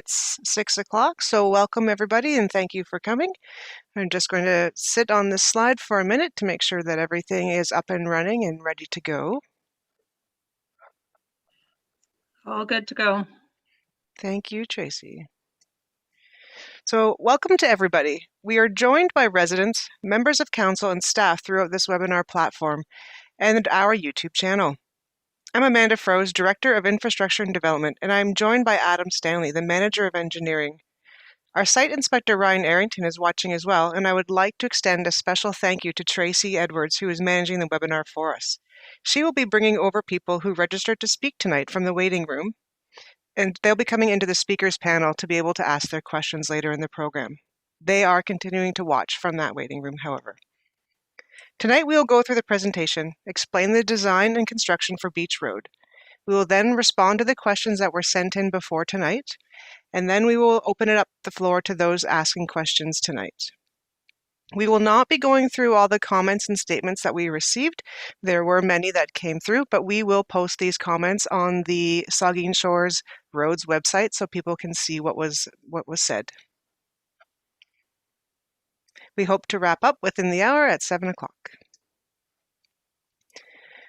It's 6 o'clock, so welcome everybody and thank you for coming. I'm just going to sit on this slide for a minute to make sure that everything is up and running and ready to go. All good to go. Thank you, Tracy. So welcome to everybody. We are joined by residents, members of council, and staff throughout this webinar platform and our YouTube channel. I'm Amanda Froese, Director of Infrastructure and Development, and I'm joined by Adam Stanley, the Manager of Engineering. Our site inspector, Ryan Arrington, is watching as well, and I would like to extend a special thank you to Tracy Edwards, who is managing the webinar for us. She will be bringing over people who registered to speak tonight from the waiting room, and they'll be coming into the speakers panel to be able to ask their questions later in the program. They are continuing to watch from that waiting room, however. Tonight we will go through the presentation, explain the design and construction for Beach Road. We will then respond to the questions that were sent in before tonight, and then we will open it up the floor to those asking questions tonight. We will not be going through all the comments and statements that we received. There were many that came through, but we will post these comments on the Saugeen Shores Roads website so people can see what was said. We hope to wrap up within the hour at 7 o'clock.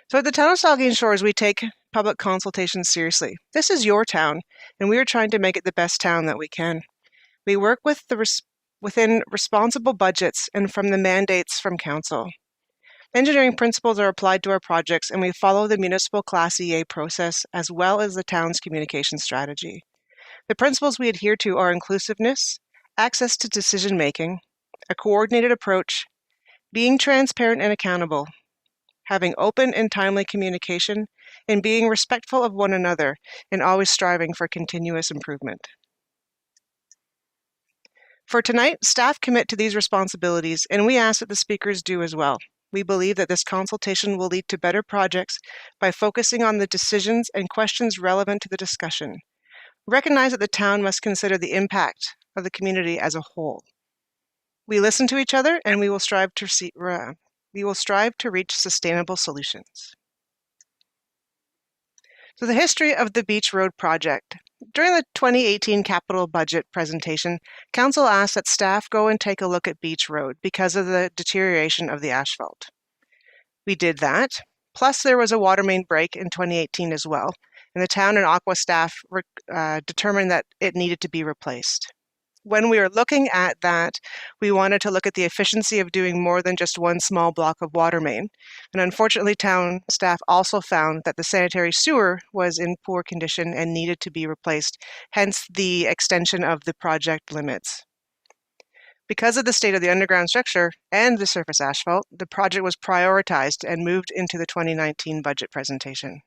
So at the town of Saugeen Shores, we take public consultations seriously. This is your town, and we are trying to make it the best town that we can. We work within responsible budgets and from the mandates from council. Engineering principles are applied to our projects, and we follow the municipal Class EA process as well as the town's communication strategy. The principles we adhere to are inclusiveness, access to decision-making, a coordinated approach, being transparent and accountable, having open and timely communication, and being respectful of one another, and always striving for continuous improvement. For tonight, staff commit to these responsibilities, and we ask that the speakers do as well. We believe that this consultation will lead to better projects by focusing on the decisions and questions relevant to the discussion. Recognize that the town must consider the impact of the community as a whole. We listen to each other, and we will strive to reach sustainable solutions. So the history of the Beach Road project. During the 2018 capital budget presentation, council asked that staff go and take a look at Beach Road because of the deterioration of the asphalt. We did that. Plus, there was a water main break in 2018 as well, and the town and Aqua staff determined that it needed to be replaced. When we were looking at that, we wanted to look at the efficiency of doing more than just one small block of water main. And unfortunately, town staff also found that the sanitary sewer was in poor condition and needed to be replaced, hence the extension of the project limits. Because of the state of the underground structure and the surface asphalt, the project was prioritized and moved into the 2019 budget presentation.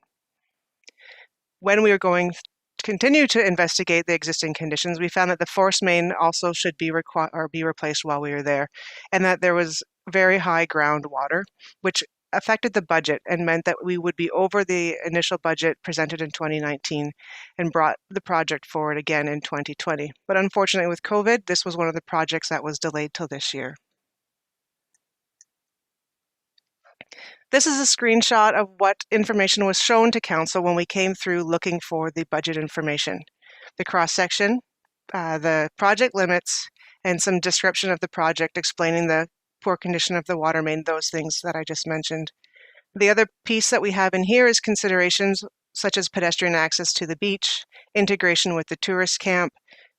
When we were going continue to investigate the existing conditions, we found that the force main also should be replaced while we were there, and that there was very high groundwater, which affected the budget and meant that we would be over the initial budget presented in 2019 and brought the project forward again in 2020. But unfortunately with COVID, this was one of the projects that was delayed till this year. This is a screenshot of what information was shown to council when we came through looking for the budget information. The cross-section, the project limits, and some description of the project explaining the poor condition of the water main, those things that I just mentioned. The other piece that we have in here is considerations such as pedestrian access to the beach, integration with the tourist camp,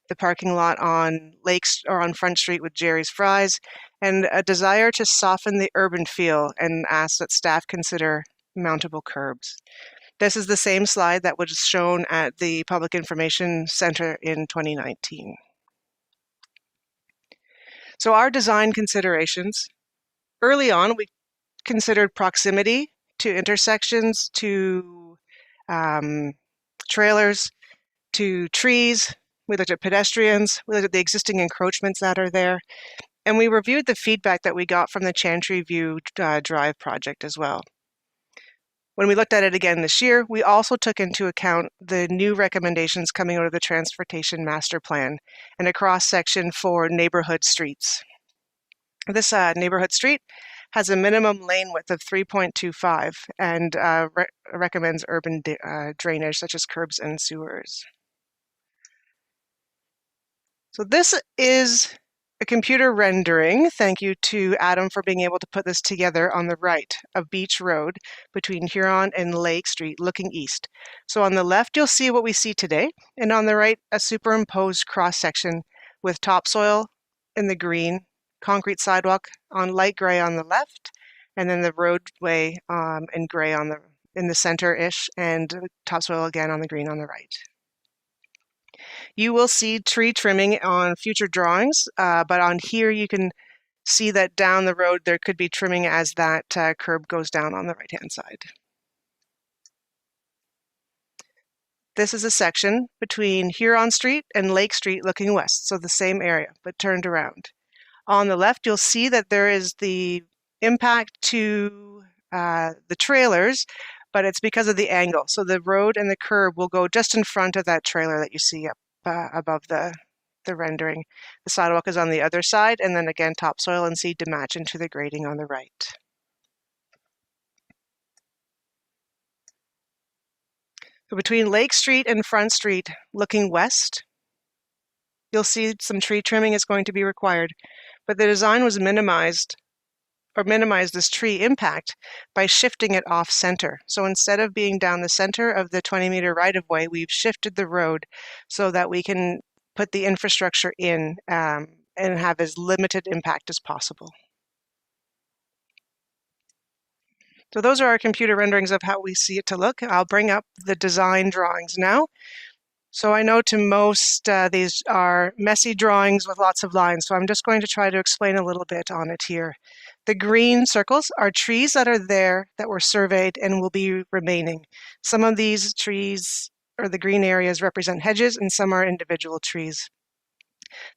the parking lot on Lakes or on Front Street with Jerry's Fries, and a desire to soften the urban feel and ask that staff consider mountable curbs. This is the same slide that was shown at the Public Information Center in 2019. So our design considerations. Early on, we considered proximity to intersections, to trailers, to trees. We looked at pedestrians, we looked at the existing encroachments that are there, and we reviewed the feedback that we got from the Chantry View Drive project as well. When we looked at it again this year, we also took into account the new recommendations coming out of the Transportation Master Plan and a cross-section for neighborhood streets. This neighborhood street has a minimum lane width of 3.25 and recommends urban drainage such as curbs and sewers. So this is a computer rendering. Thank you to Adam for being able to put this together on the right of Beach Road between Huron and Lake Street looking east. So on the left, you'll see what we see today, and on the right, a superimposed cross-section with topsoil in the green, concrete sidewalk on light gray on the left, and then the roadway in gray in the center-ish, and topsoil again on the green on the right. You will see tree trimming on future drawings, but on here you can see that down the road there could be trimming as that curb goes down on the right-hand side. This is a section between Huron Street and Lake Street looking west, so the same area, but turned around. On the left, you'll see that there is the impact to the trailers, but it's because of the angle. So the road and the curb will go just in front of that trailer that you see up above the rendering. The sidewalk is on the other side, and then again topsoil and seed to match into the grading on the right. So between Lake Street and Front Street, looking west, you'll see some tree trimming is going to be required, but the design was minimize this tree impact by shifting it off center. So instead of being down the center of the 20-meter right-of-way, we've shifted the road so that we can put the infrastructure in and have as limited impact as possible. So those are our computer renderings of how we see it to look. I'll bring up the design drawings now. So I know to most these are messy drawings with lots of lines, so I'm just going to try to explain a little bit on it here. The green circles are trees that are there that were surveyed and will be remaining. Some of these trees or the green areas represent hedges and some are individual trees.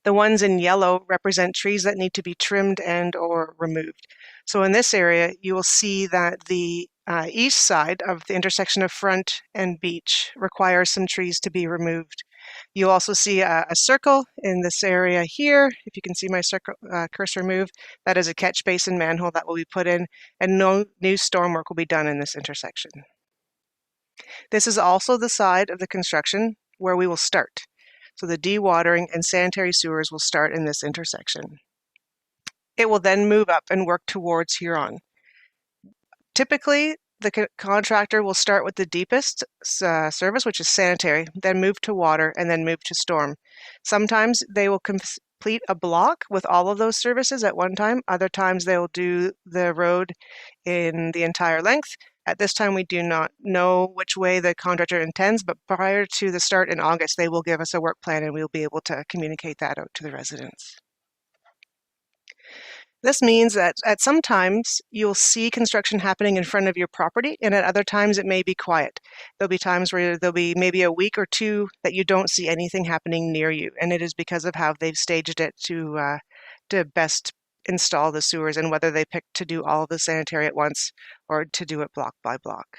The ones in yellow represent trees that need to be trimmed and or removed. So in this area, you will see that the east side of the intersection of Front and Beach requires some trees to be removed. You'll also see a circle in this area here. If you can see my circle, cursor move, that is a catch basin manhole that will be put in, and no new storm work will be done in this intersection. This is also the side of the construction where we will start. So the dewatering and sanitary sewers will start in this intersection. It will then move up and work towards Huron. Typically, the contractor will start with the deepest service, which is sanitary, then move to water, and then move to storm. Sometimes they will complete a block with all of those services at one time. Other times they will do the road in the entire length. At this time, we do not know which way the contractor intends, but prior to the start in August, they will give us a work plan and we'll be able to communicate that out to the residents. This means that at some times you'll see construction happening in front of your property, and at other times it may be quiet. There'll be times where there'll be maybe a week or two that you don't see anything happening near you, and it is because of how they've staged it to best install the sewers and whether they pick to do all of the sanitary at once or to do it block by block.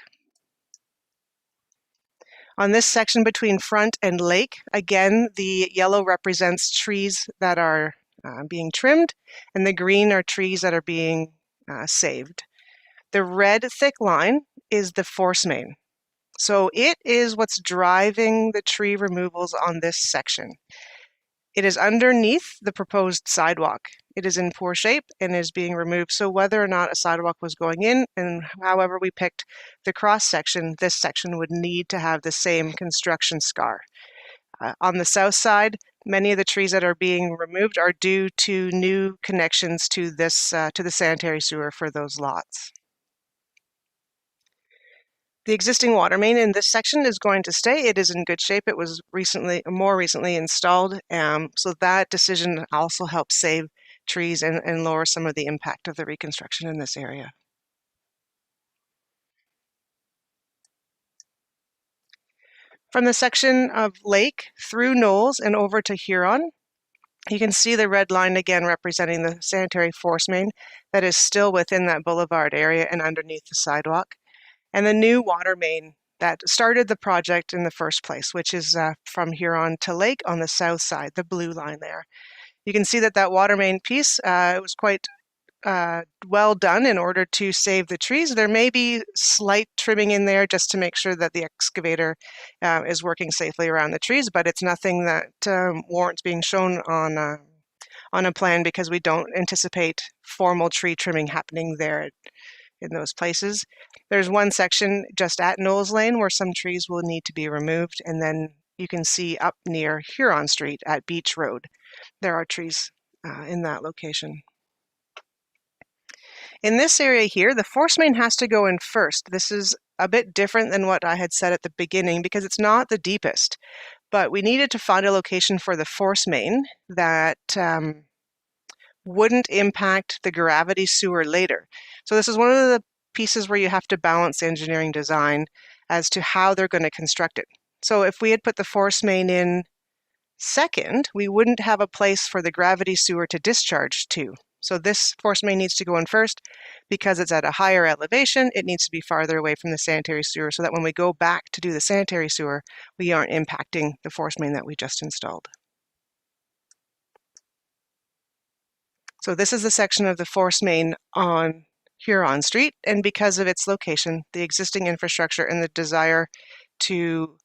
On this section between Front and Lake, again, the yellow represents trees that are being trimmed, and the green are trees that are being saved. The red thick line is the force main. So it is what's driving the tree removals on this section. It is underneath the proposed sidewalk. It is in poor shape and is being removed. So whether or not a sidewalk was going in, and however we picked the cross section, this section would need to have the same construction scar. On the south side, many of the trees that are being removed are due to new connections to this to the sanitary sewer for those lots. The existing water main in this section is going to stay. It is in good shape. It was more recently installed, so that decision also helps save trees and lower some of the impact of the reconstruction in this area. From the section of Lake through Knowles and over to Huron, you can see the red line again representing the sanitary force main that is still within that boulevard area and underneath the sidewalk, and the new water main that started the project in the first place, which is from Huron to Lake on the south side, the blue line there. You can see that water main piece, it was quite well done in order to save the trees. There may be slight trimming in there just to make sure that the excavator is working safely around the trees, but it's nothing that warrants being shown on a plan because we don't anticipate formal tree trimming happening there in those places. There's one section just at Knowles Lane where some trees will need to be removed, and then you can see up near Huron Street at Beach Road, there are trees in that location. In this area here, the force main has to go in first. This is a bit different than what I had said at the beginning because it's not the deepest, but we needed to find a location for the force main that wouldn't impact the gravity sewer later. So this is one of the pieces where you have to balance engineering design as to how they're going to construct it. So if we had put the force main in second, we wouldn't have a place for the gravity sewer to discharge to. So this force main needs to go in first because it's at a higher elevation. It needs to be farther away from the sanitary sewer so that when we go back to do the sanitary sewer, we aren't impacting the force main that we just installed. So this is the section of the force main on Huron Street, and because of its location, the existing infrastructure, and the desire to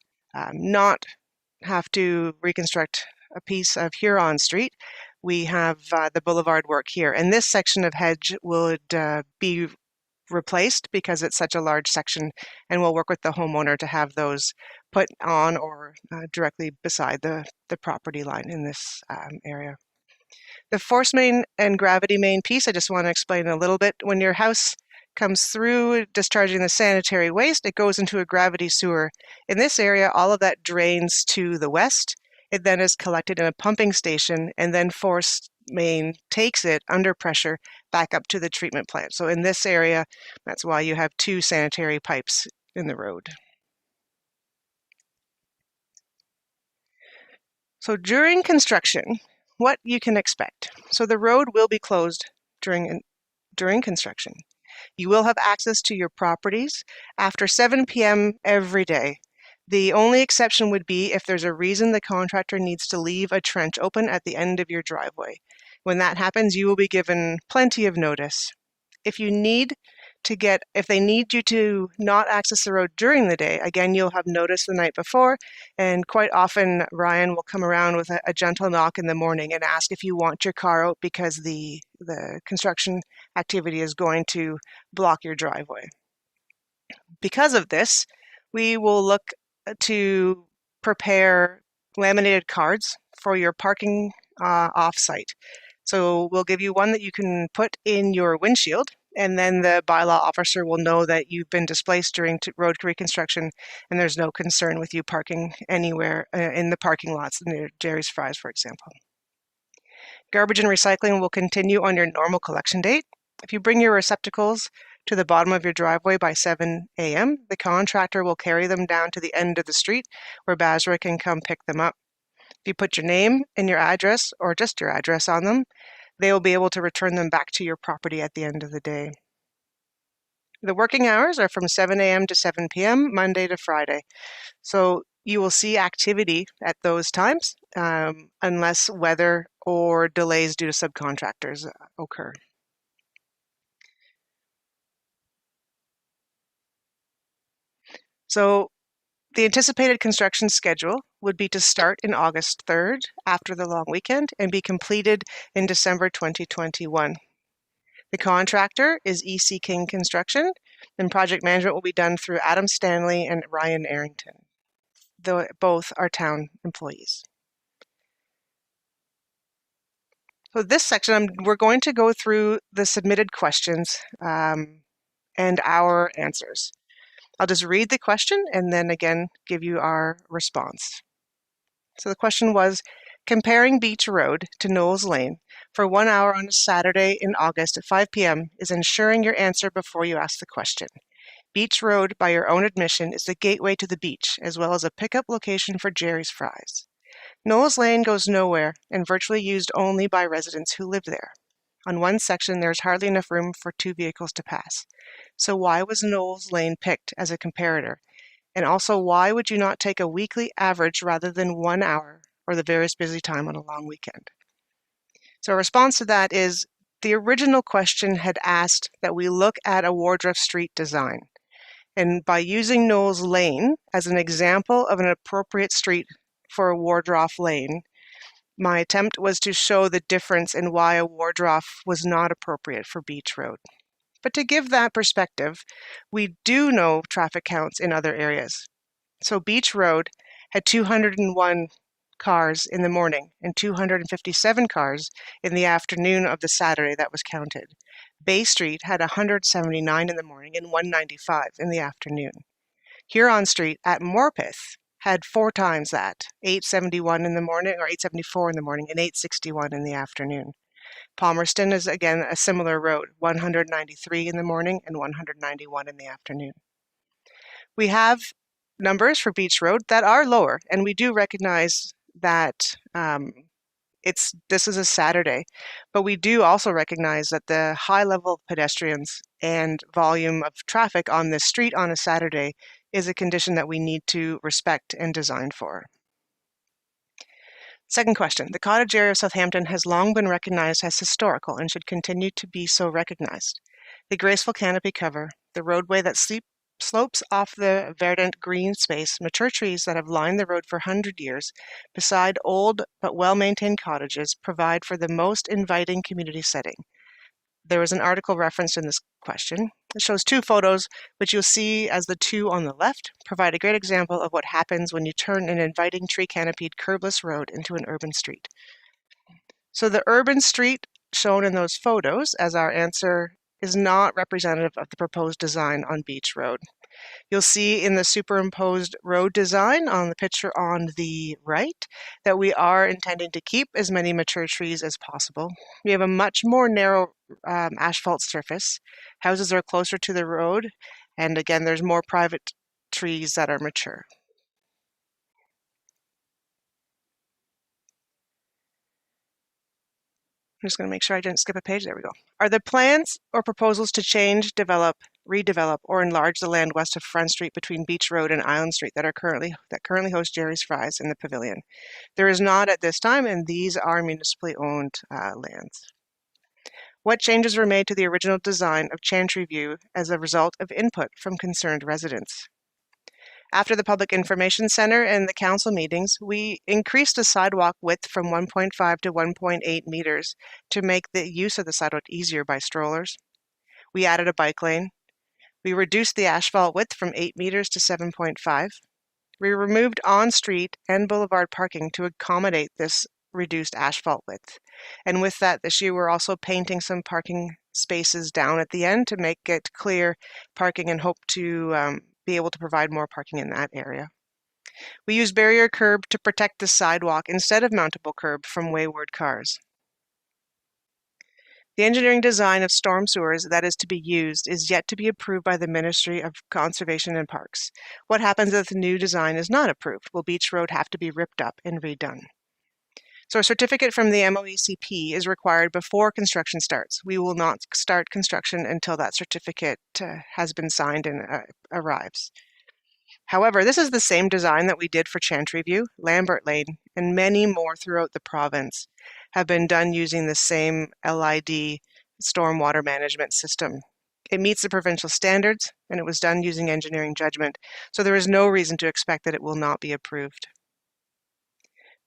not have to reconstruct a piece of Huron Street, we have the boulevard work here. And this section of hedge would be replaced because it's such a large section, and we'll work with the homeowner to have those put on or directly beside the property line in this area. The force main and gravity main piece, I just want to explain a little bit. When your house comes through discharging the sanitary waste, it goes into a gravity sewer. In this area, all of that drains to the west. It then is collected in a pumping station, and then force main takes it under pressure back up to the treatment plant. So in this area, that's why you have two sanitary pipes in the road. So during construction, what you can expect. So the road will be closed during construction. You will have access to your properties after 7 p.m. every day. The only exception would be if there's a reason the contractor needs to leave a trench open at the end of your driveway. When that happens, you will be given plenty of notice. If they need you to not access the road during the day, again, you'll have notice the night before, and quite often Ryan will come around with a gentle knock in the morning and ask if you want your car out because the construction activity is going to block your driveway. Because of this, we will look to prepare laminated cards for your parking off-site. So we'll give you one that you can put in your windshield, and then the bylaw officer will know that you've been displaced during road reconstruction and there's no concern with you parking anywhere in the parking lots near Jerry's Fries, for example. Garbage and recycling will continue on your normal collection date. If you bring your receptacles to the bottom of your driveway by 7 a.m., the contractor will carry them down to the end of the street where Basra can come pick them up. If you put your name and your address, or just your address on them, they will be able to return them back to your property at the end of the day. The working hours are from 7 a.m. to 7 p.m., Monday to Friday. So you will see activity at those times unless weather or delays due to subcontractors occur. So the anticipated construction schedule would be to start in August 3rd after the long weekend and be completed in December 2021. The contractor is EC King Construction, and project management will be done through Adam Stanley and Ryan Arrington. Both are town employees. So this section, we're going to go through the submitted questions and our answers. I'll just read the question and then again give you our response. So the question was, comparing Beach Road to Knowles Lane for 1 hour on a Saturday in August at 5 p.m. is ensuring your answer before you ask the question. Beach Road, by your own admission, is the gateway to the beach, as well as a pickup location for Jerry's Fries. Knowles Lane goes nowhere and virtually used only by residents who live there. On one section, there is hardly enough room for 2 vehicles to pass. So why was Knowles Lane picked as a comparator? And also, why would you not take a weekly average rather than 1 hour or the various busy time on a long weekend? So our response to that is the original question had asked that we look at a Wardrough Street design. And by using Knowles Lane as an example of an appropriate street for a Wardrough Lane, my attempt was to show the difference in why a Wardrough was not appropriate for Beach Road. But to give that perspective, we do know traffic counts in other areas. So Beach Road had 201 cars in the morning and 257 cars in the afternoon of the Saturday that was counted. Bay Street had 179 in the morning and 195 in the afternoon. Huron Street at Morpeth had 4 times that, 871 in the morning or 874 in the morning and 861 in the afternoon. Palmerston is again a similar road, 193 in the morning and 191 in the afternoon. We have numbers for Beach Road that are lower, and we do recognize that this is a Saturday, but we do also recognize that the high level of pedestrians and volume of traffic on this street on a Saturday is a condition that we need to respect and design for. Second question, the cottage area of Southampton has long been recognized as historical and should continue to be so recognized. The graceful canopy cover, the roadway that slopes off the verdant green space, mature trees that have lined the road for 100 years, beside old but well-maintained cottages, provide for the most inviting community setting. There was an article referenced in this question. It shows 2 photos, which you'll see as the 2 on the left provide a great example of what happens when you turn an inviting tree-canopied curbless road into an urban street. So the urban street shown in those photos as our answer is not representative of the proposed design on Beach Road. You'll see in the superimposed road design on the picture on the right that we are intending to keep as many mature trees as possible. We have a much more narrow asphalt surface. Houses are closer to the road, and again, there's more private trees that are mature. I'm just going to make sure I didn't skip a page. There we go. Are there plans or proposals to change, develop, redevelop, or enlarge the land west of Front Street between Beach Road and Island Street that currently host Jerry's Fries in the Pavilion? There is not at this time, and these are municipally owned lands. What changes were made to the original design of Chantry View as a result of input from concerned residents? After the Public Information Center and the council meetings, we increased the sidewalk width from 1.5 to 1.8 meters to make the use of the sidewalk easier by strollers. We added a bike lane. We reduced the asphalt width from 8 meters to 7.5. We removed on-street and boulevard parking to accommodate this reduced asphalt width. And with that, this year we're also painting some parking spaces down at the end to make it clear parking and hope to be able to provide more parking in that area. We use barrier curb to protect the sidewalk instead of mountable curb from wayward cars. The engineering design of storm sewers that is to be used is yet to be approved by the Ministry of Conservation and Parks. What happens if the new design is not approved? Will Beach Road have to be ripped up and redone? So a certificate from the MOECP is required before construction starts. We will not start construction until that certificate has been signed and arrives. However, this is the same design that we did for Chantry View, Lambert Lane, and many more throughout the province have been done using the same LID stormwater management system. It meets the provincial standards, and it was done using engineering judgment, so there is no reason to expect that it will not be approved.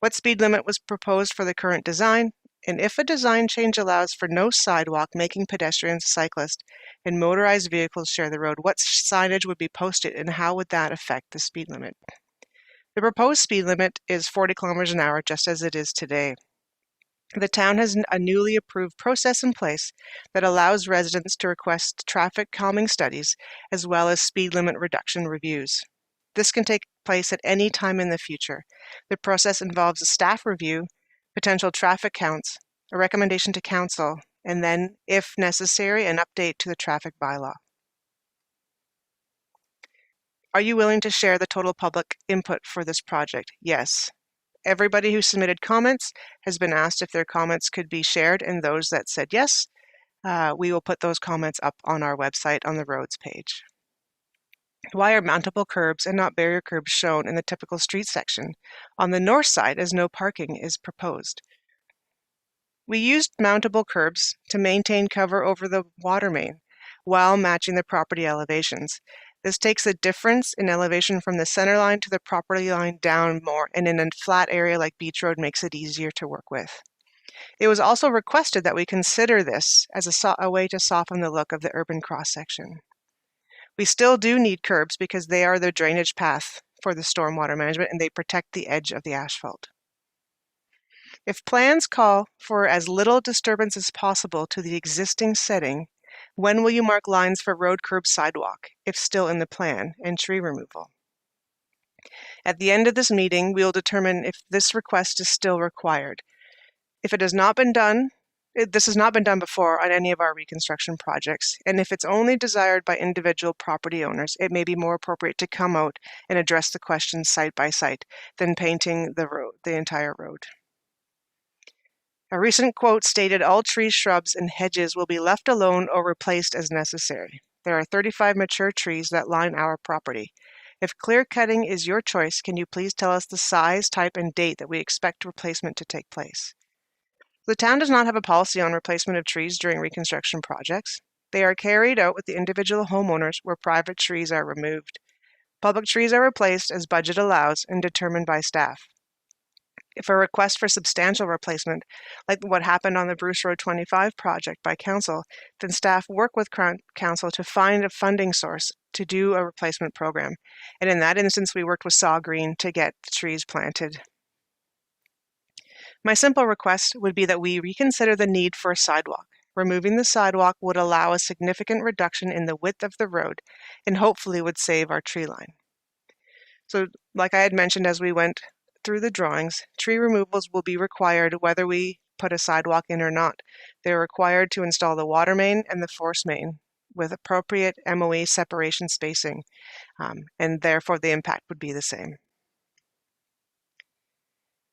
What speed limit was proposed for the current design? And if a design change allows for no sidewalk, making pedestrians, cyclists, and motorized vehicles share the road, what signage would be posted and how would that affect the speed limit? The proposed speed limit is 40 kilometers an hour, just as it is today. The town has a newly approved process in place that allows residents to request traffic calming studies as well as speed limit reduction reviews. This can take place at any time in the future. The process involves a staff review, potential traffic counts, a recommendation to council, and then, if necessary, an update to the traffic bylaw. Are you willing to share the total public input for this project? Yes. Everybody who submitted comments has been asked if their comments could be shared, and those that said yes, we will put those comments up on our website on the roads page. Why are mountable curbs and not barrier curbs shown in the typical street section on the north side as no parking is proposed? We used mountable curbs to maintain cover over the water main while matching the property elevations. This takes the difference in elevation from the center line to the property line down more, and in a flat area like Beach Road makes it easier to work with. It was also requested that we consider this as a way to soften the look of the urban cross-section. We still do need curbs because they are the drainage path for the stormwater management and they protect the edge of the asphalt. If plans call for as little disturbance as possible to the existing setting, when will you mark lines for road, curb, sidewalk, if still in the plan, and tree removal? At the end of this meeting, we will determine if this request is still required. If it has not been done, this has not been done before on any of our reconstruction projects, and if it's only desired by individual property owners, it may be more appropriate to come out and address the questions site by site than painting the entire road. A recent quote stated all trees, shrubs, and hedges will be left alone or replaced as necessary. There are 35 mature trees that line our property. If clear cutting is your choice, can you please tell us the size, type, and date that we expect replacement to take place? The town does not have a policy on replacement of trees during reconstruction projects. They are carried out with the individual homeowners where private trees are removed. Public trees are replaced as budget allows and determined by staff. If a request for substantial replacement, like what happened on the Bruce Road 25 project by council, then staff work with council to find a funding source to do a replacement program. And in that instance, we worked with Saugeen to get the trees planted. My simple request would be that we reconsider the need for a sidewalk. Removing the sidewalk would allow a significant reduction in the width of the road and hopefully would save our tree line. So like I had mentioned as we went through the drawings, tree removals will be required whether we put a sidewalk in or not. They're required to install the water main and the force main with appropriate MOE separation spacing, and therefore the impact would be the same.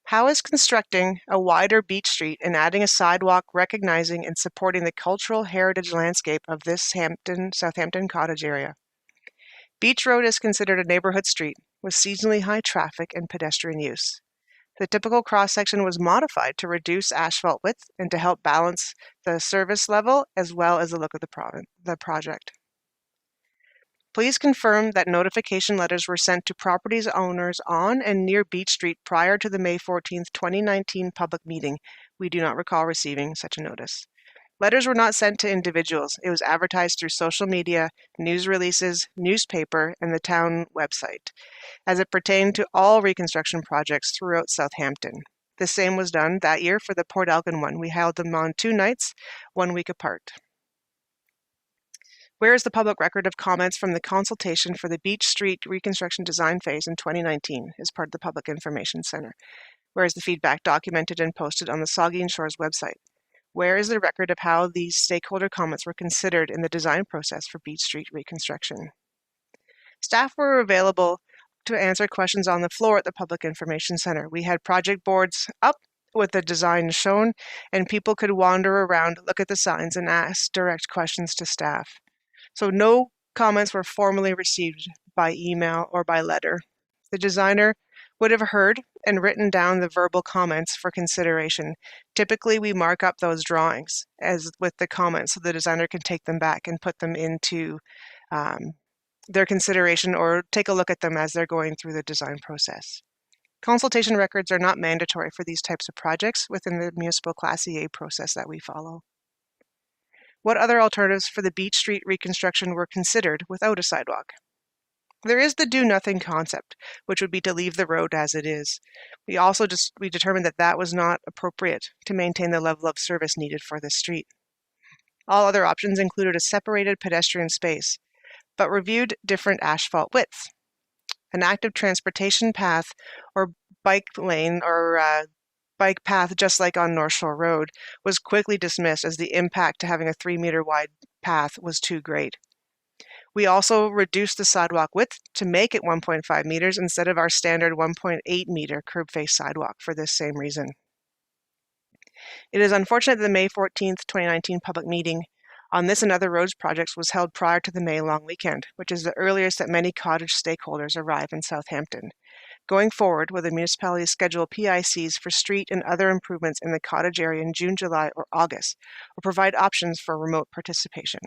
How is constructing a wider beach street and adding a sidewalk recognizing and supporting the cultural heritage landscape of this Southampton Cottage area? Beach Road is considered a neighborhood street with seasonally high traffic and pedestrian use. The typical cross-section was modified to reduce asphalt width and to help balance the service level as well as the look of the project. Please confirm that notification letters were sent to properties owners on and near Beach Street prior to the May 14, 2019 public meeting. We do not recall receiving such a notice. Letters were not sent to individuals. It was advertised through social media, news releases, newspaper, and the town website, as it pertained to all reconstruction projects throughout Southampton. The same was done that year for the Port Elgin one. We held them on 2 nights, 1 week apart. Where is the public record of comments from the consultation for the Beach Street reconstruction design phase in 2019 as part of the Public Information Center? Where is the feedback documented and posted on the Saugeen Shores website? Where is the record of how these stakeholder comments were considered in the design process for Beach Street reconstruction? Staff were available to answer questions on the floor at the Public Information Center. We had project boards up with the design shown, and people could wander around, look at the signs, and ask direct questions to staff. So no comments were formally received by email or by letter. The designer would have heard and written down the verbal comments for consideration. Typically, we mark up those drawings as with the comments so the designer can take them back and put them into their consideration or take a look at them as they're going through the design process. Consultation records are not mandatory for these types of projects within the municipal Class EA process that we follow. What other alternatives for the Beach Street reconstruction were considered without a sidewalk? There is the do-nothing concept, which would be to leave the road as it is. We determined that that was not appropriate to maintain the level of service needed for this street. All other options included a separated pedestrian space, but reviewed different asphalt widths. An active transportation path or bike lane or bike path, just like on North Shore Road, was quickly dismissed as the impact to having a 3-meter wide path was too great. We also reduced the sidewalk width to make it 1.5 meters instead of our standard 1.8 meter curb face sidewalk for this same reason. It is unfortunate that the May 14, 2019 public meeting on this and other roads projects was held prior to the May long weekend, which is the earliest that many cottage stakeholders arrive in Southampton. Going forward, will the municipality schedule PICs for street and other improvements in the cottage area in June, July, or August, or provide options for remote participation?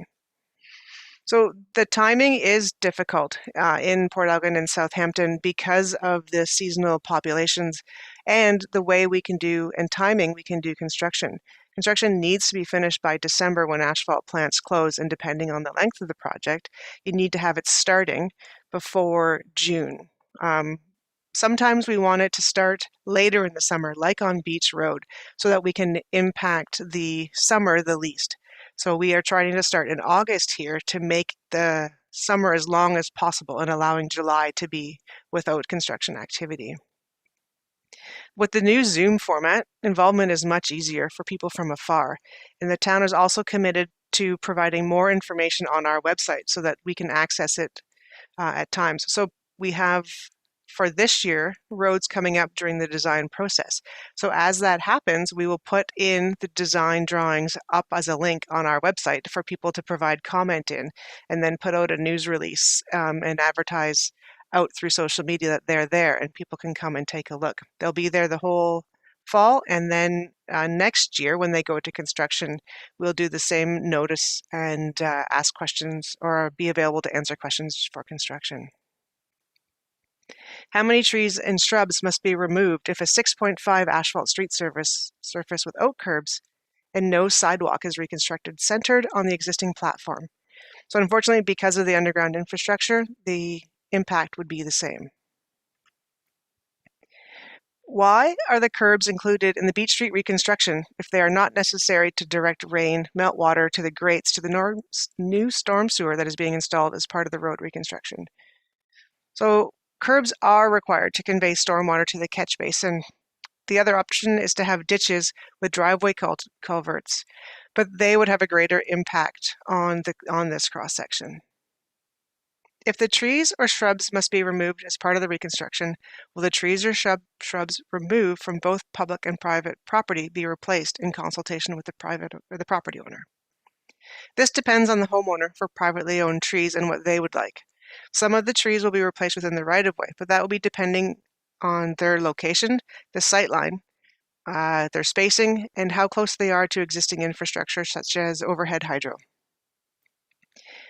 So the timing is difficult in Port Elgin and Southampton because of the seasonal populations and the way we can do and timing we can do construction. Construction needs to be finished by December when asphalt plants close, and depending on the length of the project, you need to have it starting before June. Sometimes we want it to start later in the summer, like on Beach Road, so that we can impact the summer the least. So we are trying to start in August here to make the summer as long as possible and allowing July to be without construction activity. With the new Zoom format, involvement is much easier for people from afar, and the town is also committed to providing more information on our website so that we can access it at times. So we have, for this year, roads coming up during the design process. So as that happens, we will put in the design drawings up as a link on our website for people to provide comment in, and then put out a news release and advertise out through social media that they're there and people can come and take a look. They'll be there the whole fall, and then next year when they go to construction, we'll do the same notice and ask questions or be available to answer questions for construction. How many trees and shrubs must be removed if a 6.5 asphalt street surface with oak curbs and no sidewalk is reconstructed centered on the existing platform? So unfortunately, because of the underground infrastructure, the impact would be the same. Why are the curbs included in the Beach Street reconstruction if they are not necessary to direct rain, meltwater to the grates to the new storm sewer that is being installed as part of the road reconstruction? So curbs are required to convey stormwater to the catch basin. The other option is to have ditches with driveway culverts, but they would have a greater impact on this cross section. If the trees or shrubs must be removed as part of the reconstruction, will the trees or shrubs removed from both public and private property be replaced in consultation with the private or the property owner? This depends on the homeowner for privately owned trees and what they would like. Some of the trees will be replaced within the right-of-way, but that will be depending on their location, the sight line, their spacing, and how close they are to existing infrastructure such as overhead hydro.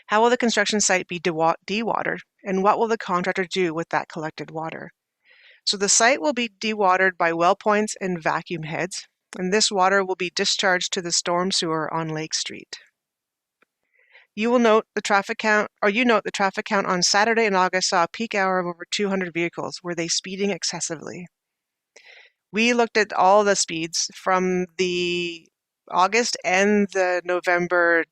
How will the construction site be dewatered, and what will the contractor do with that collected water? So the site will be dewatered by well points and vacuum heads, and this water will be discharged to the storm sewer on Lake Street. You note the traffic count on Saturday in August saw a peak hour of over 200 vehicles. Were they speeding excessively? We looked at all the speeds from the August and the November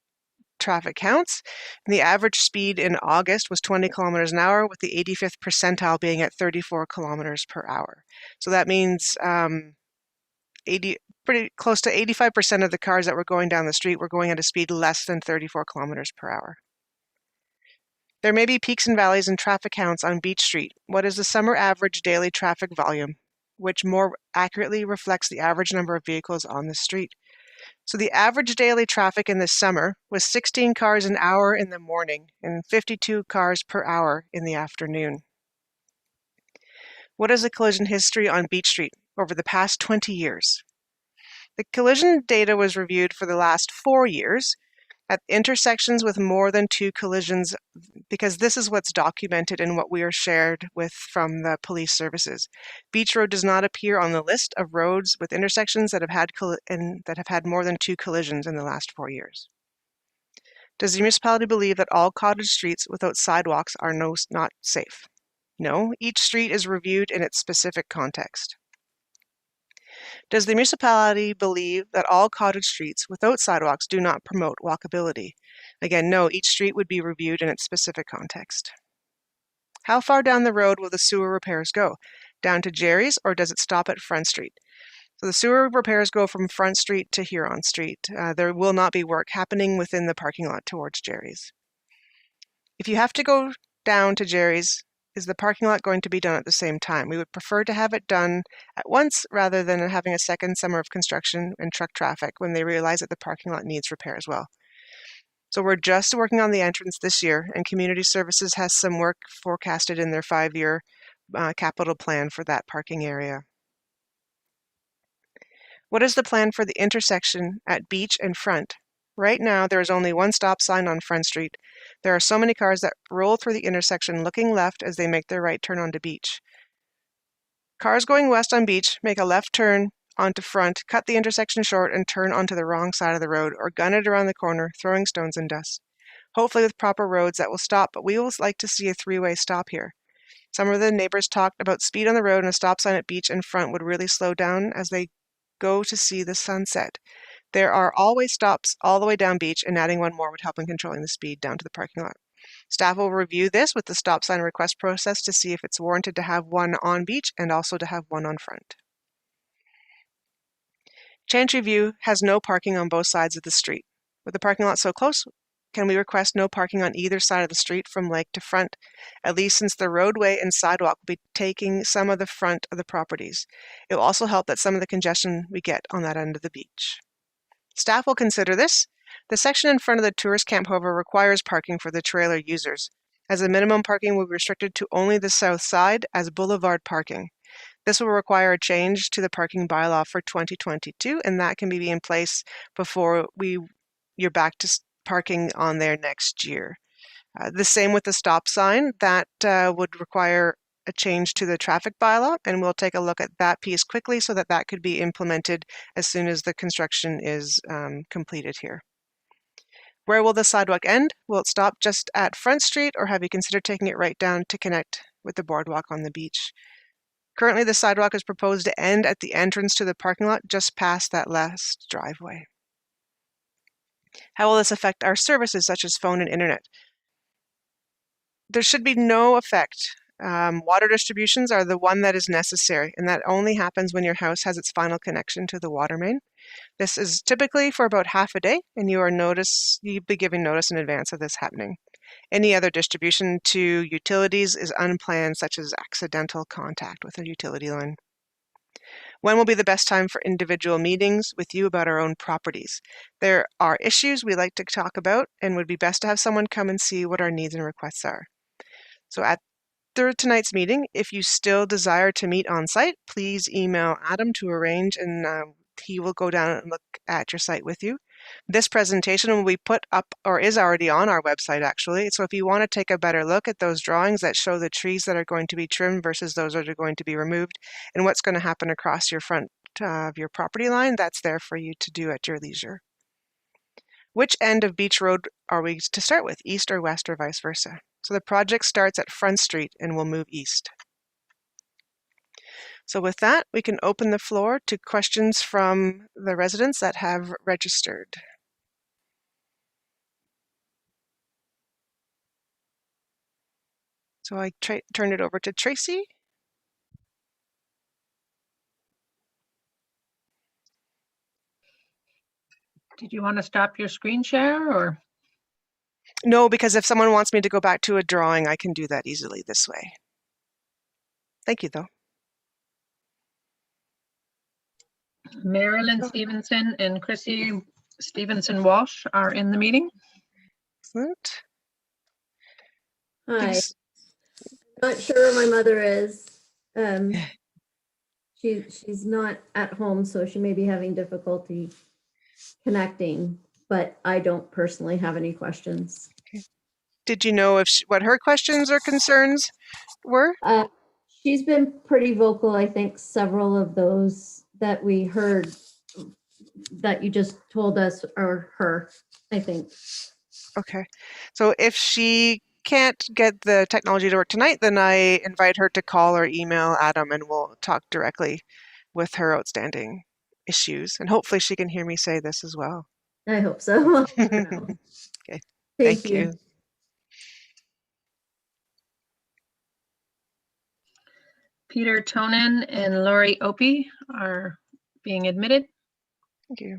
traffic counts. And the average speed in August was 20 kilometers an hour, with the 85th percentile being at 34 kilometers per hour. So that means pretty close to 85% of the cars that were going down the street were going at a speed less than 34 kilometers per hour. There may be peaks and valleys in traffic counts on Beach Street. What is the summer average daily traffic volume, which more accurately reflects the average number of vehicles on the street? So the average daily traffic in the summer was 16 cars an hour in the morning and 52 cars per hour in the afternoon. What is the collision history on Beach Street over the past 20 years? The collision data was reviewed for the last 4 years at intersections with more than 2 collisions, because this is what's documented and what we are shared with from the police services. Beach Road does not appear on the list of roads with intersections that have had more than 2 collisions in the last 4 years. Does the municipality believe that all cottage streets without sidewalks are not safe? No, each street is reviewed in its specific context. Does the municipality believe that all cottage streets without sidewalks do not promote walkability? Again, no, each street would be reviewed in its specific context. How far down the road will the sewer repairs go? Down to Jerry's, or does it stop at Front Street? So the sewer repairs go from Front Street to Huron Street. There will not be work happening within the parking lot towards Jerry's. If you have to go down to Jerry's, is the parking lot going to be done at the same time? We would prefer to have it done at once rather than having a second summer of construction and truck traffic when they realize that the parking lot needs repair as well. So we're just working on the entrance this year, and Community Services has some work forecasted in their 5-year capital plan for that parking area. What is the plan for the intersection at Beach and Front? Right now, there is only one stop sign on Front Street. There are so many cars that roll through the intersection looking left as they make their right turn onto Beach. Cars going west on Beach make a left turn onto Front, cut the intersection short, and turn onto the wrong side of the road, or gun it around the corner, throwing stones and dust. Hopefully with proper roads that will stop, but we will like to see a three-way stop here. Some of the neighbors talked about speed on the road, and a stop sign at Beach and Front would really slow down as they go to see the sunset. There are always stops all the way down Beach, and adding one more would help in controlling the speed down to the parking lot. Staff will review this with the stop sign request process to see if it's warranted to have one on Beach and also to have one on Front. Chantry View has no parking on both sides of the street. With the parking lot so close, can we request no parking on either side of the street from Lake to Front, at least since the roadway and sidewalk will be taking some of the front of the properties. It will also help that some of the congestion we get on that end of the beach. Staff will consider this. The section in front of the tourist camp, however, requires parking for the trailer users, as the minimum parking will be restricted to only the south side as boulevard parking. This will require a change to the parking bylaw for 2022, and that can be in place before you're back to parking on there next year. The same with the stop sign. That would require a change to the traffic bylaw, and we'll take a look at that piece quickly so that that could be implemented as soon as the construction is completed here. Where will the sidewalk end? Will it stop just at Front Street, or have you considered taking it right down to connect with the boardwalk on the beach? Currently, the sidewalk is proposed to end at the entrance to the parking lot just past that last driveway. How will this affect our services such as phone and internet? There should be no effect. Water distributions are the one that is necessary, and that only happens when your house has its final connection to the water main. This is typically for about half a day, and you'll be given notice in advance of this happening. Any other distribution to utilities is unplanned, such as accidental contact with a utility line. When will be the best time for individual meetings with you about our own properties? There are issues we like to talk about, and would be best to have someone come and see what our needs and requests are. So at tonight's meeting, if you still desire to meet on site, please email Adam to arrange, and he will go down and look at your site with you. This presentation will be put up, or is already on our website actually. So if you want to take a better look at those drawings that show the trees that are going to be trimmed versus those that are going to be removed, and what's going to happen across your front of your property line, that's there for you to do at your leisure. Which end of Beach Road are we to start with, east or west or vice versa? So the project starts at Front Street and will move east. So with that, we can open the floor to questions from the residents that have registered. So I turn it over to Tracy. Did you want to stop your screen share or? No, because if someone wants me to go back to a drawing, I can do that easily this way. Thank you, though. Marilyn Stevenson and Chrissy Stevenson Walsh are in the meeting. Excellent. Hi. Please. Not sure where my mother is. She's not at home, so she may be having difficulty connecting, but I don't personally have any questions. Did you know if what her questions or concerns were? She's been pretty vocal. I think several of those that we heard that you just told us are her, I think. Okay. So if she can't get the technology to work tonight, then I invite her to call or email Adam, and we'll talk directly with her outstanding issues. And hopefully she can hear me say this as well. I hope so. Okay. Thank you. Peter Tonin and Lori Opie are being admitted. Thank you.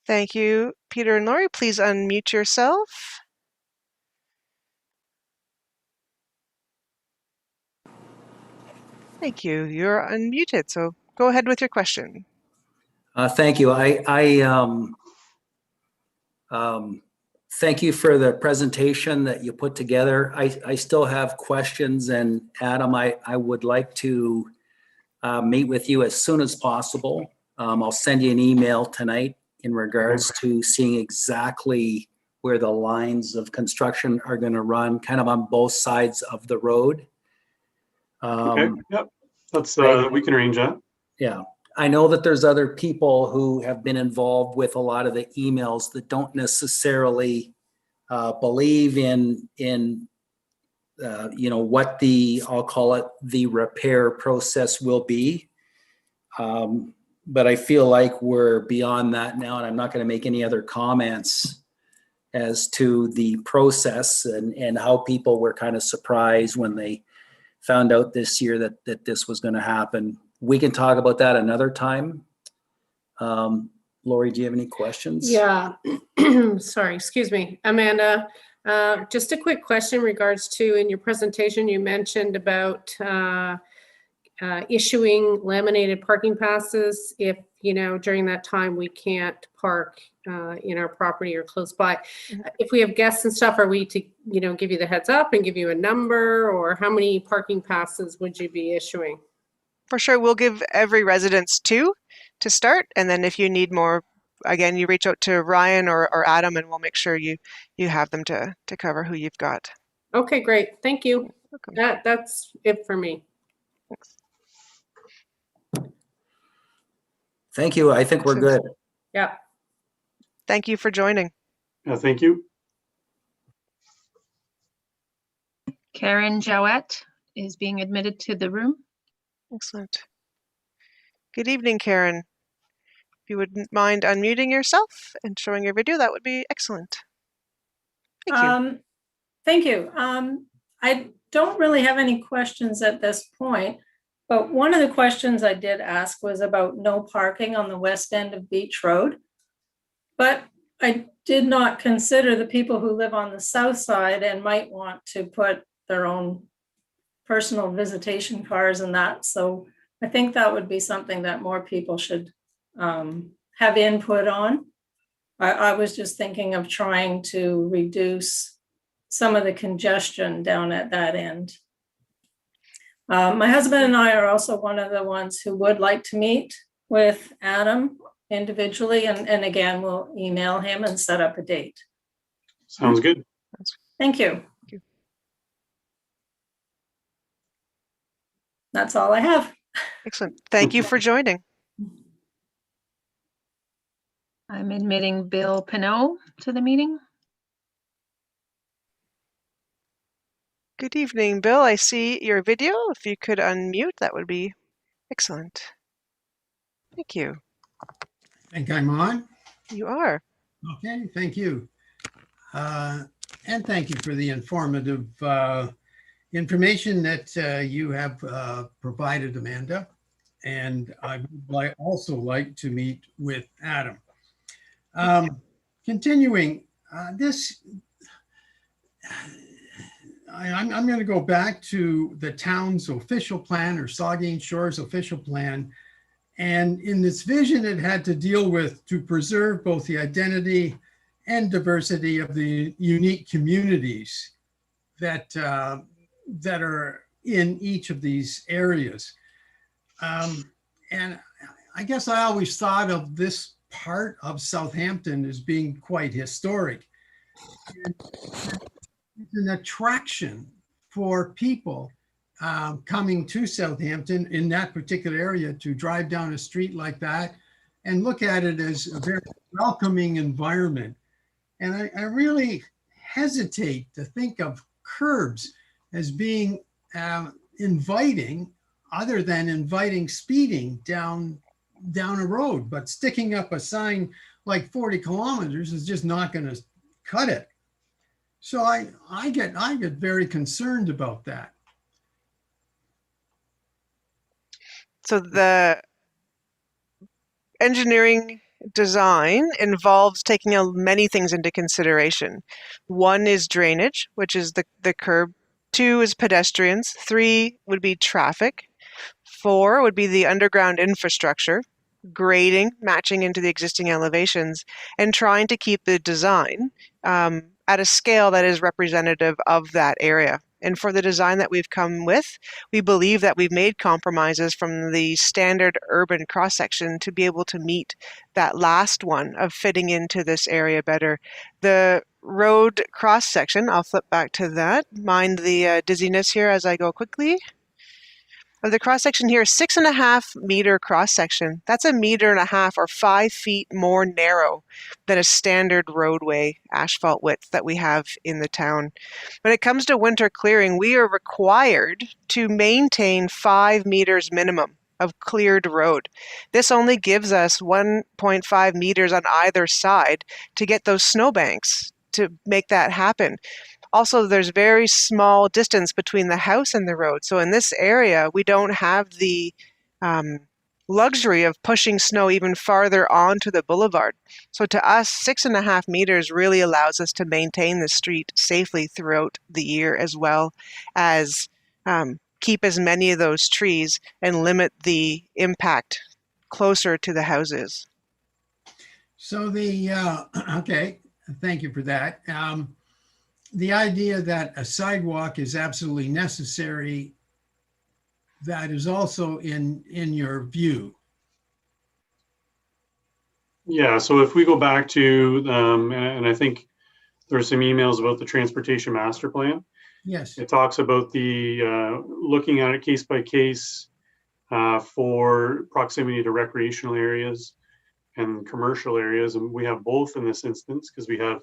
Thank you, Peter and Lori. Please unmute yourself. Thank you. You're unmuted, so go ahead with your question. Thank you. thank you for the presentation that you put together. I still have questions, and Adam, I would like to meet with you as soon as possible. I'll send you an email tonight in regards to seeing exactly where the lines of construction are going to run, kind of on both sides of the road. Okay, yep, that's, we can arrange that. Yeah, I know that there's other people who have been involved with a lot of the emails that don't necessarily believe in what I'll call it, the repair process will be. But I feel like we're beyond that now, and I'm not going to make any other comments as to the process and how people were kind of surprised when they found out this year that this was going to happen. We can talk about that another time. Lori, do you have any questions? Yeah, sorry, excuse me. Amanda, just a quick question in regards to, in your presentation, you mentioned about issuing laminated parking passes if, during that time we can't park in our property or close by. If we have guests and stuff, are we to, give you the heads up and give you a number, or how many parking passes would you be issuing? For sure, we'll give every residence 2 to start, and then if you need more, again, you reach out to Ryan or Adam, and we'll make sure you have them to cover who you've got. Okay, great. Thank you. Welcome. That's it for me. Thanks. Thank you. I think we're good. Yeah. Thank you for joining. Yeah, thank you. Karen Jowett is being admitted to the room. Excellent. Good evening, Karen. If you wouldn't mind unmuting yourself and showing your video, that would be excellent. Thank you. Thank you. I don't really have any questions at this point, but one of the questions I did ask was about no parking on the west end of Beach Road. But I did not consider the people who live on the south side and might want to put their own personal visitation cars and that. So I think that would be something that more people should have input on. I was just thinking of trying to reduce some of the congestion down at that end. My husband and I are also one of the ones who would like to meet with Adam individually, and again, we'll email him and set up a date. Sounds good. Thank you. That's all I have. Excellent. Thank you for joining. I'm admitting Bill Pinot to the meeting. Good evening, Bill. I see your video. If you could unmute, that would be excellent. Thank you. I think I'm on. You are. Okay, thank you. And thank you for the informative information that you have provided, Amanda. And I would also like to meet with Adam. Continuing this, I'm going to go back to the town's official plan, or Saugeen Shore's official plan. And in this vision, it had to deal with to preserve both the identity and diversity of the unique communities that that are in each of these areas. And I guess I always thought of this part of Southampton as being quite historic. And it's an attraction for people coming to Southampton in that particular area to drive down a street like that and look at it as a very welcoming environment. And I really hesitate to think of curbs as being inviting, other than inviting speeding down a road. But sticking up a sign like 40 kilometers is just not going to cut it. So I get very concerned about that. So the engineering design involves taking many things into consideration. 1 is drainage, which is the curb. 2 is pedestrians. 3 would be traffic. 4 would be the underground infrastructure. grading, matching into the existing elevations, and trying to keep the design at a scale that is representative of that area. And for the design that we've come with, we believe that we've made compromises from the standard urban cross-section to be able to meet that last one of fitting into this area better. The road cross-section, I'll flip back to that. Mind the dizziness here as I go quickly. The cross-section here is 6.5 meter cross-section. That's 1.5 meters or 5 feet more narrow than a standard roadway asphalt width that we have in the town. When it comes to winter clearing, we are required to maintain 5 meters minimum of cleared road. This only gives us 1.5 meters on either side to get those snowbanks to make that happen. Also, there's very small distance between the house and the road. So in this area, we don't have the luxury of pushing snow even farther onto the boulevard. So to us, 6.5 meters really allows us to maintain the street safely throughout the year, as well as keep as many of those trees and limit the impact closer to the houses. So okay, thank you for that. The idea that a sidewalk is absolutely necessary, that is also in your view. Yeah, so if we go back to, and I think there's some emails about the transportation master plan. Yes. It talks about the looking at it case by case for proximity to recreational areas and commercial areas. And we have both in this instance because we have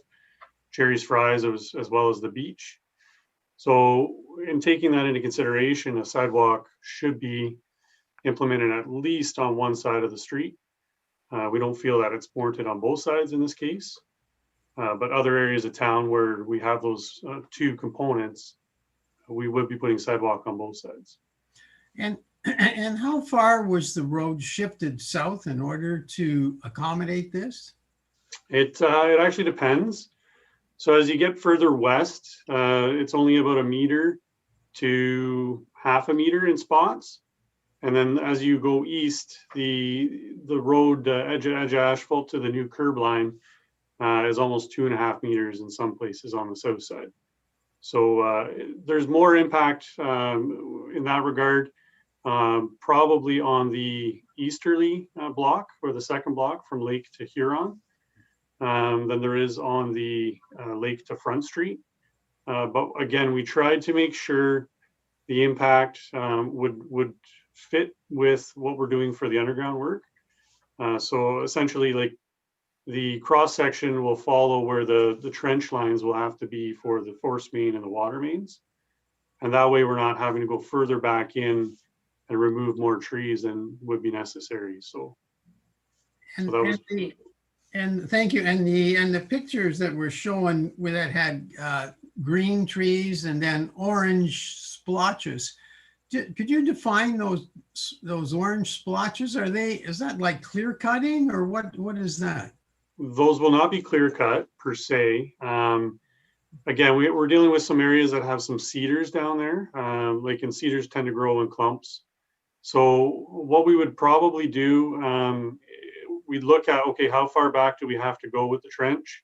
Cherry's Fries as well as the beach. So in taking that into consideration, a sidewalk should be implemented at least on one side of the street. We don't feel that it's warranted on both sides in this case, but other areas of town where we have those two components, we would be putting sidewalk on both sides. And how far was the road shifted south in order to accommodate this? It actually depends. So as you get further west, it's only about 1 meter to 0.5 meter in spots. And then as you go east, the road edge asphalt to the new curb line is almost 2.5 meters in some places on the south side. So there's more impact in that regard, probably on the easterly block or the second block from Lake to Huron. Than there is on the Lake to Front Street. But again, we tried to make sure the impact would fit with what we're doing for the underground work. So essentially, like the cross section will follow where the trench lines will have to be for the force main and the water mains. And that way we're not having to go further back in and remove more trees than would be necessary. So that was. And thank you. And the pictures that were shown where that had green trees and then orange splotches. Could you define those orange splotches? Is that like clear cutting or what is that? Those will not be clear cut per se. Again, we're dealing with some areas that have some cedars down there. Like and cedars tend to grow in clumps. So what we would probably do, we'd look at, okay, how far back do we have to go with the trench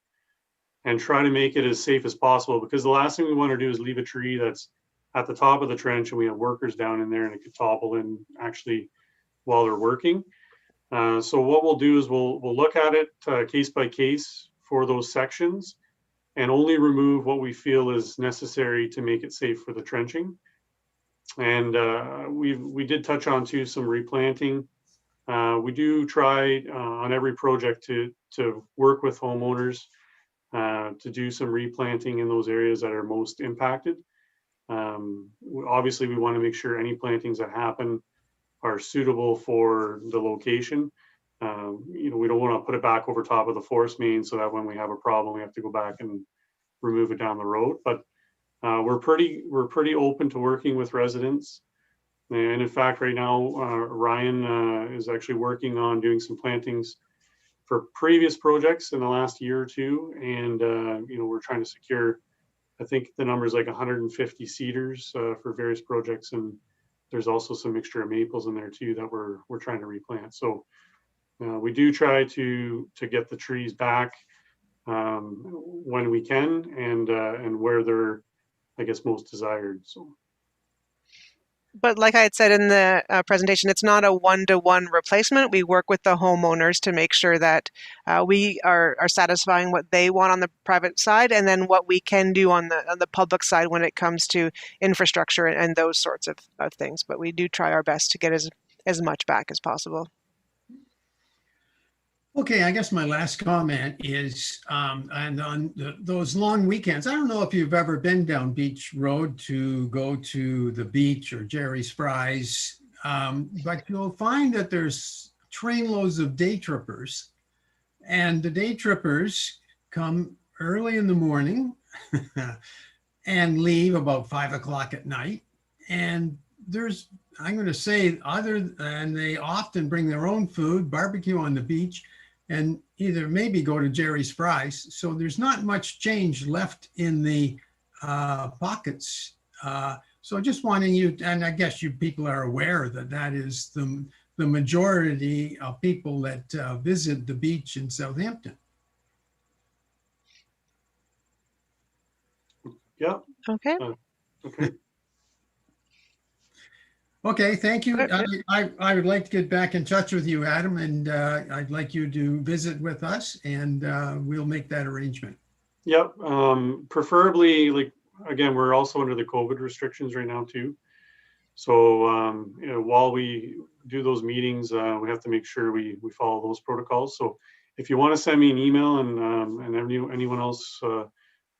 and try to make it as safe as possible, because the last thing we want to do is leave a tree that's at the top of the trench and we have workers down in there and it could topple in actually while they're working. So what we'll do is we'll look at it case by case for those sections and only remove what we feel is necessary to make it safe for the trenching. And we did touch on too some replanting. We do try on every project to work with homeowners to do some replanting in those areas that are most impacted. Obviously, we want to make sure any plantings that happen are suitable for the location. We don't want to put it back over top of the forest main so that when we have a problem, we have to go back and remove it down the road. But we're pretty open to working with residents. And in fact, right now, Ryan is actually working on doing some plantings for previous projects in the last year or two. And, we're trying to secure, I think the number is like 150 cedars for various projects. And there's also some mixture of maples in there too that we're trying to replant. So We do try to get the trees back when we can and where they're, I guess, most desired. So. But like I had said in the presentation, it's not a one-to-one replacement. We work with the homeowners to make sure that we are satisfying what they want on the private side, and then what we can do on the public side when it comes to infrastructure and those sorts of things. But we do try our best to get as much back as possible. Okay, I guess my last comment is, and on those long weekends, I don't know if you've ever been down Beach Road to go to the beach or Jerry's Fries, but you'll find that there's trainloads of day trippers, and the day trippers come early in the morning and leave about 5 o'clock at night. And there's, I'm going to say, and they often bring their own food, barbecue on the beach, and either maybe go to Jerry's Fries. So there's not much change left in the pockets. So just wanting you, and I guess you people are aware that that is the majority of people that visit the beach in Southampton. Yeah. Okay. Okay. Okay, thank you. Good. I would like to get back in touch with you, Adam, and I'd like you to visit with us, and we'll make that arrangement. Yep. Preferably, like, again, we're also under the COVID restrictions right now too. So you know, while we do those meetings, we have to make sure we follow those protocols. So if you want to send me an email and anyone else who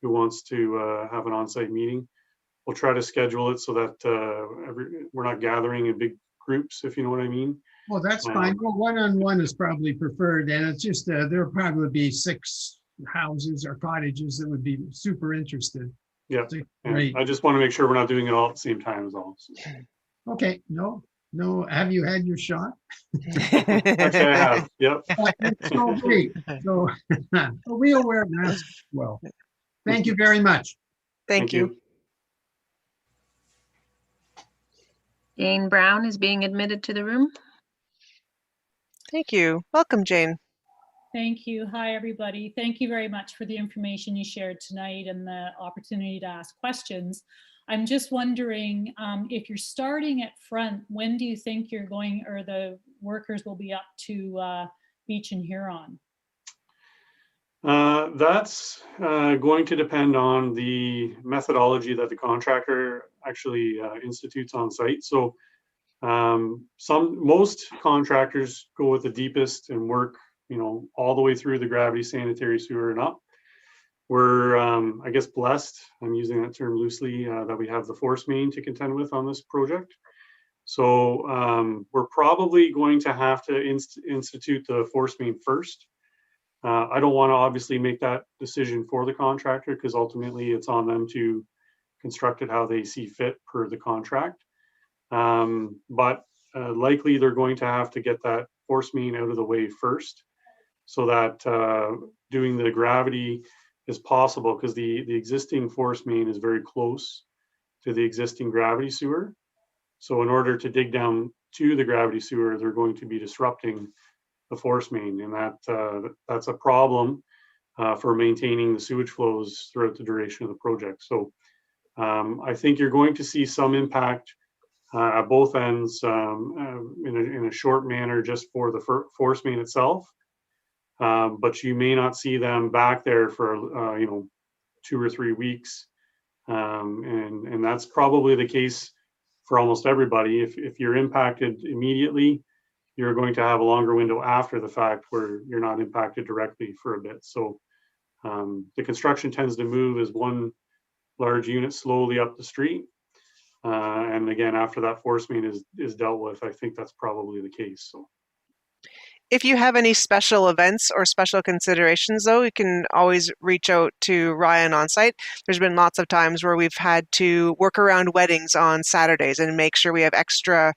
wants to have an on-site meeting, we'll try to schedule it so that we're not gathering in big groups, if you know what I mean. Well, that's fine. Well, one-on-one is probably preferred, and it's just there'll probably be 6 houses or cottages that would be super interested. Yeah. Great. I just want to make sure we're not doing it all at the same time as all. So. Okay. No. Have you had your shot? Actually, I have. Yep. So great. So we'll wear masks as well. Thank you very much. Thank you. Jane Brown is being admitted to the room. Thank you. Welcome, Jane. Thank you. Hi, everybody. Thank you very much for the information you shared tonight and the opportunity to ask questions. I'm just wondering if you're starting at front, when do you think you're going, or the workers will be up to Beach and Huron? That's going to depend on the methodology that the contractor actually institutes on site. So most contractors go with the deepest and work, you know, all the way through the gravity sanitary sewer and up. We're, I guess, blessed, I'm using that term loosely, that we have the force main to contend with on this project. So we're probably going to have to institute the force main first. I don't want to obviously make that decision for the contractor, because ultimately it's on them to construct it how they see fit per the contract. But likely they're going to have to get that force main out of the way first, so that doing the gravity is possible, because the existing force main is very close to the existing gravity sewer. So in order to dig down to the gravity sewer, they're going to be disrupting the force main, and that's a problem for maintaining the sewage flows throughout the duration of the project. So I think you're going to see some impact at both ends in a short manner just for the force main itself, but you may not see them back there for 2 or 3 weeks, and that's probably the case for almost everybody. If you're impacted immediately, you're going to have a longer window after the fact where you're not impacted directly for a bit. So the construction tends to move as one large unit slowly up the street. And again, after that force main is dealt with, I think that's probably the case. So. If you have any special events or special considerations, though, you can always reach out to Ryan on site. There's been lots of times where we've had to work around weddings on Saturdays and make sure we have extra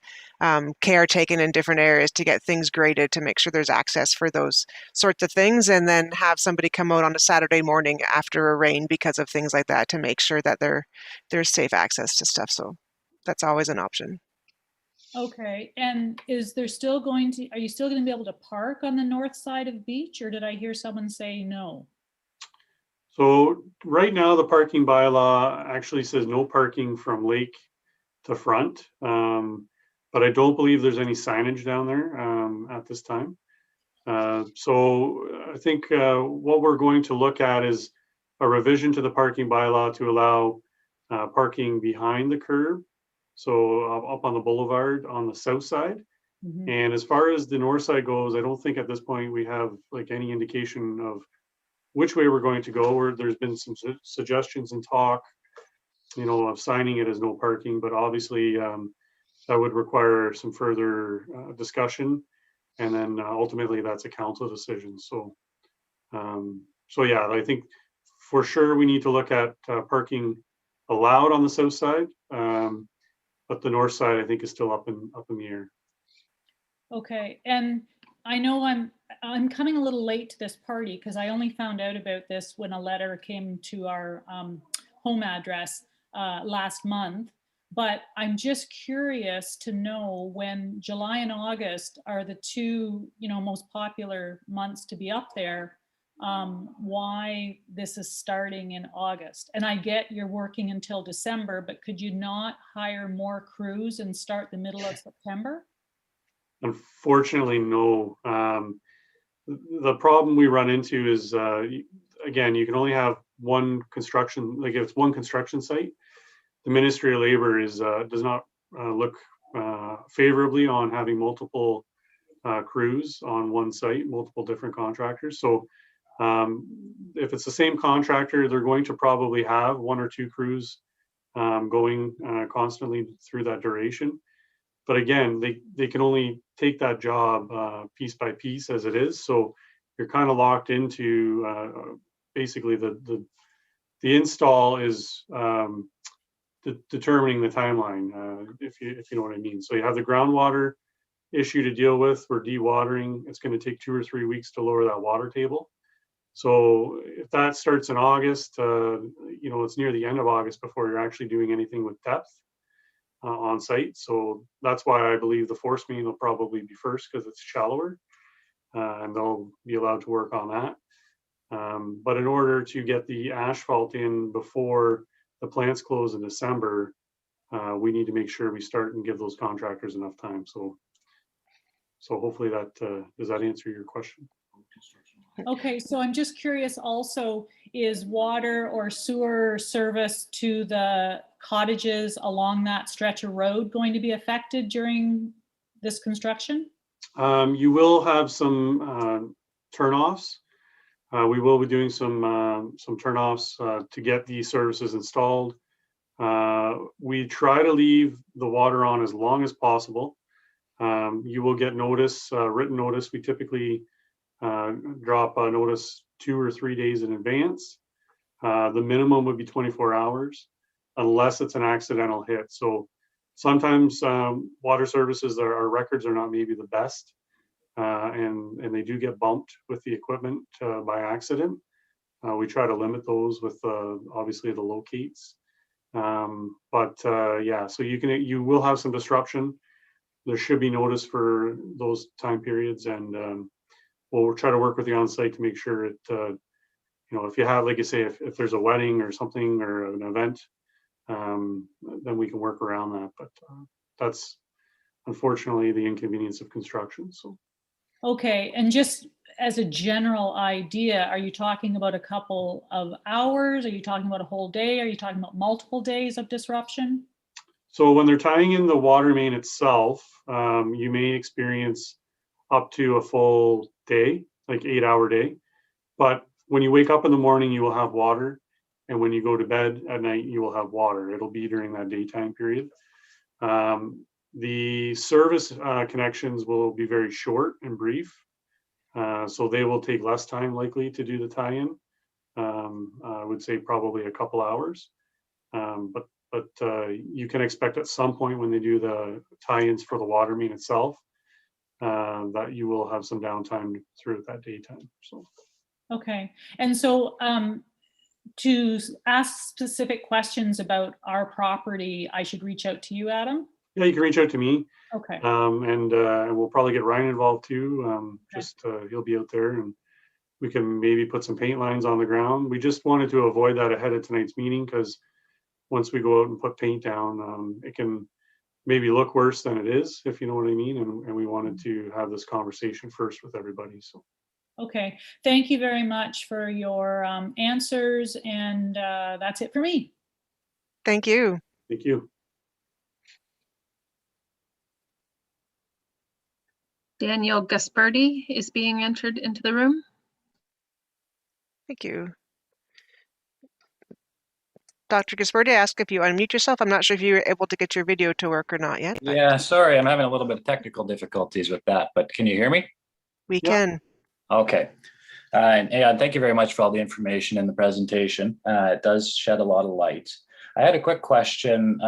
care taken in different areas to get things graded, to make sure there's access for those sorts of things, and then have somebody come out on a Saturday morning after a rain because of things like that to make sure that there's safe access to stuff. So that's always an option. Okay, and is there still are you still going to be able to park on the north side of Beach, or did I hear someone say no? So right now, the parking bylaw actually says no parking from lake to front. But I don't believe there's any signage down there at this time. So I think what we're going to look at is a revision to the parking bylaw to allow parking behind the curb. So up on the boulevard on the south side. Mhm. And as far as the north side goes, I don't think at this point we have like any indication of which way we're going to go. Or there's been some suggestions and talk, of signing it as no parking, but obviously that would require some further discussion, and then ultimately that's a council decision. So, yeah, I think for sure we need to look at parking allowed on the south side, but the north side I think is still up in the air. Okay, and I know I'm coming a little late to this party because I only found out about this when a letter came to our home address last month. But I'm just curious to know, when July and August are the two, most popular months to be up there, why this is starting in August. And I get you're working until December, but could you not hire more crews and start the middle of September? Unfortunately, no. The problem we run into is, again, you can only have one construction, like if it's one construction site, the Ministry of Labor does not look favorably on having multiple crews on one site, multiple different contractors. So if it's the same contractor, they're going to probably have one or two crews going constantly through that duration. But again, they can only take that job piece by piece as it is. So you're kind of locked into basically the install is determining the timeline, if you know what I mean. So you have the groundwater issue to deal with. We're dewatering. It's going to take 2 or 3 weeks to lower that water table. So if that starts in August, it's near the end of August before you're actually doing anything with depth on site. So that's why I believe the force main will probably be first, because it's shallower, and they'll be allowed to work on that. But in order to get the asphalt in before the plants close in December, we need to make sure we start and give those contractors enough time. So hopefully does that answer your question? Okay, so I'm just curious also, is water or sewer service to the cottages along that stretch of road going to be affected during this construction? You will have some turnoffs. We will be doing some turnoffs to get these services installed. We try to leave the water on as long as possible. You will get notice, written notice. We typically drop a notice 2 or 3 days in advance. The minimum would be 24 hours unless it's an accidental hit. So sometimes water services, our records are not maybe the best, and they do get bumped with the equipment by accident. We try to limit those with obviously the locates. Yeah, so you will have some disruption. There should be notice for those time periods, and we'll try to work with you on site to make sure it, if you have, like you say, if there's a wedding or something or an event, then we can work around that. But that's unfortunately the inconvenience of construction. So. Okay, and just as a general idea, are you talking about a couple of hours? Are you talking about a whole day? Are you talking about multiple days of disruption? So when they're tying in the water main itself, you may experience up to a full day, like 8-hour day. But when you wake up in the morning, you will have water. And when you go to bed at night, you will have water. It'll be during that daytime period. The service connections will be very short and brief. So they will take less time likely to do the tie-in. I would say probably a couple hours. But you can expect at some point when they do the tie-ins for the water main itself, that you will have some downtime throughout that daytime. So. Okay, and so to ask specific questions about our property, I should reach out to you, Adam? Yeah, you can reach out to me, Okay, and we'll probably get Ryan involved too. Just he'll be out there, and we can maybe put some paint lines on the ground. We just wanted to avoid that ahead of tonight's meeting because once we go out and put paint down, it can maybe look worse than it is, if you know what I mean. And we wanted to have this conversation first with everybody. So. okay. Thank you very much for your answers, and that's it for me. Thank you. Thank you. Daniel Gasperdi is being entered into the room. Thank you. Dr. Gasperdi, I asked if you unmute yourself. I'm not sure if you were able to get your video to work or not yet. But Yeah, sorry, I'm having a little bit of technical difficulties with that, but can you hear me? we Yeah. can. Okay. And thank you very much for all the information in the presentation. It does shed a lot of light. I had a quick question.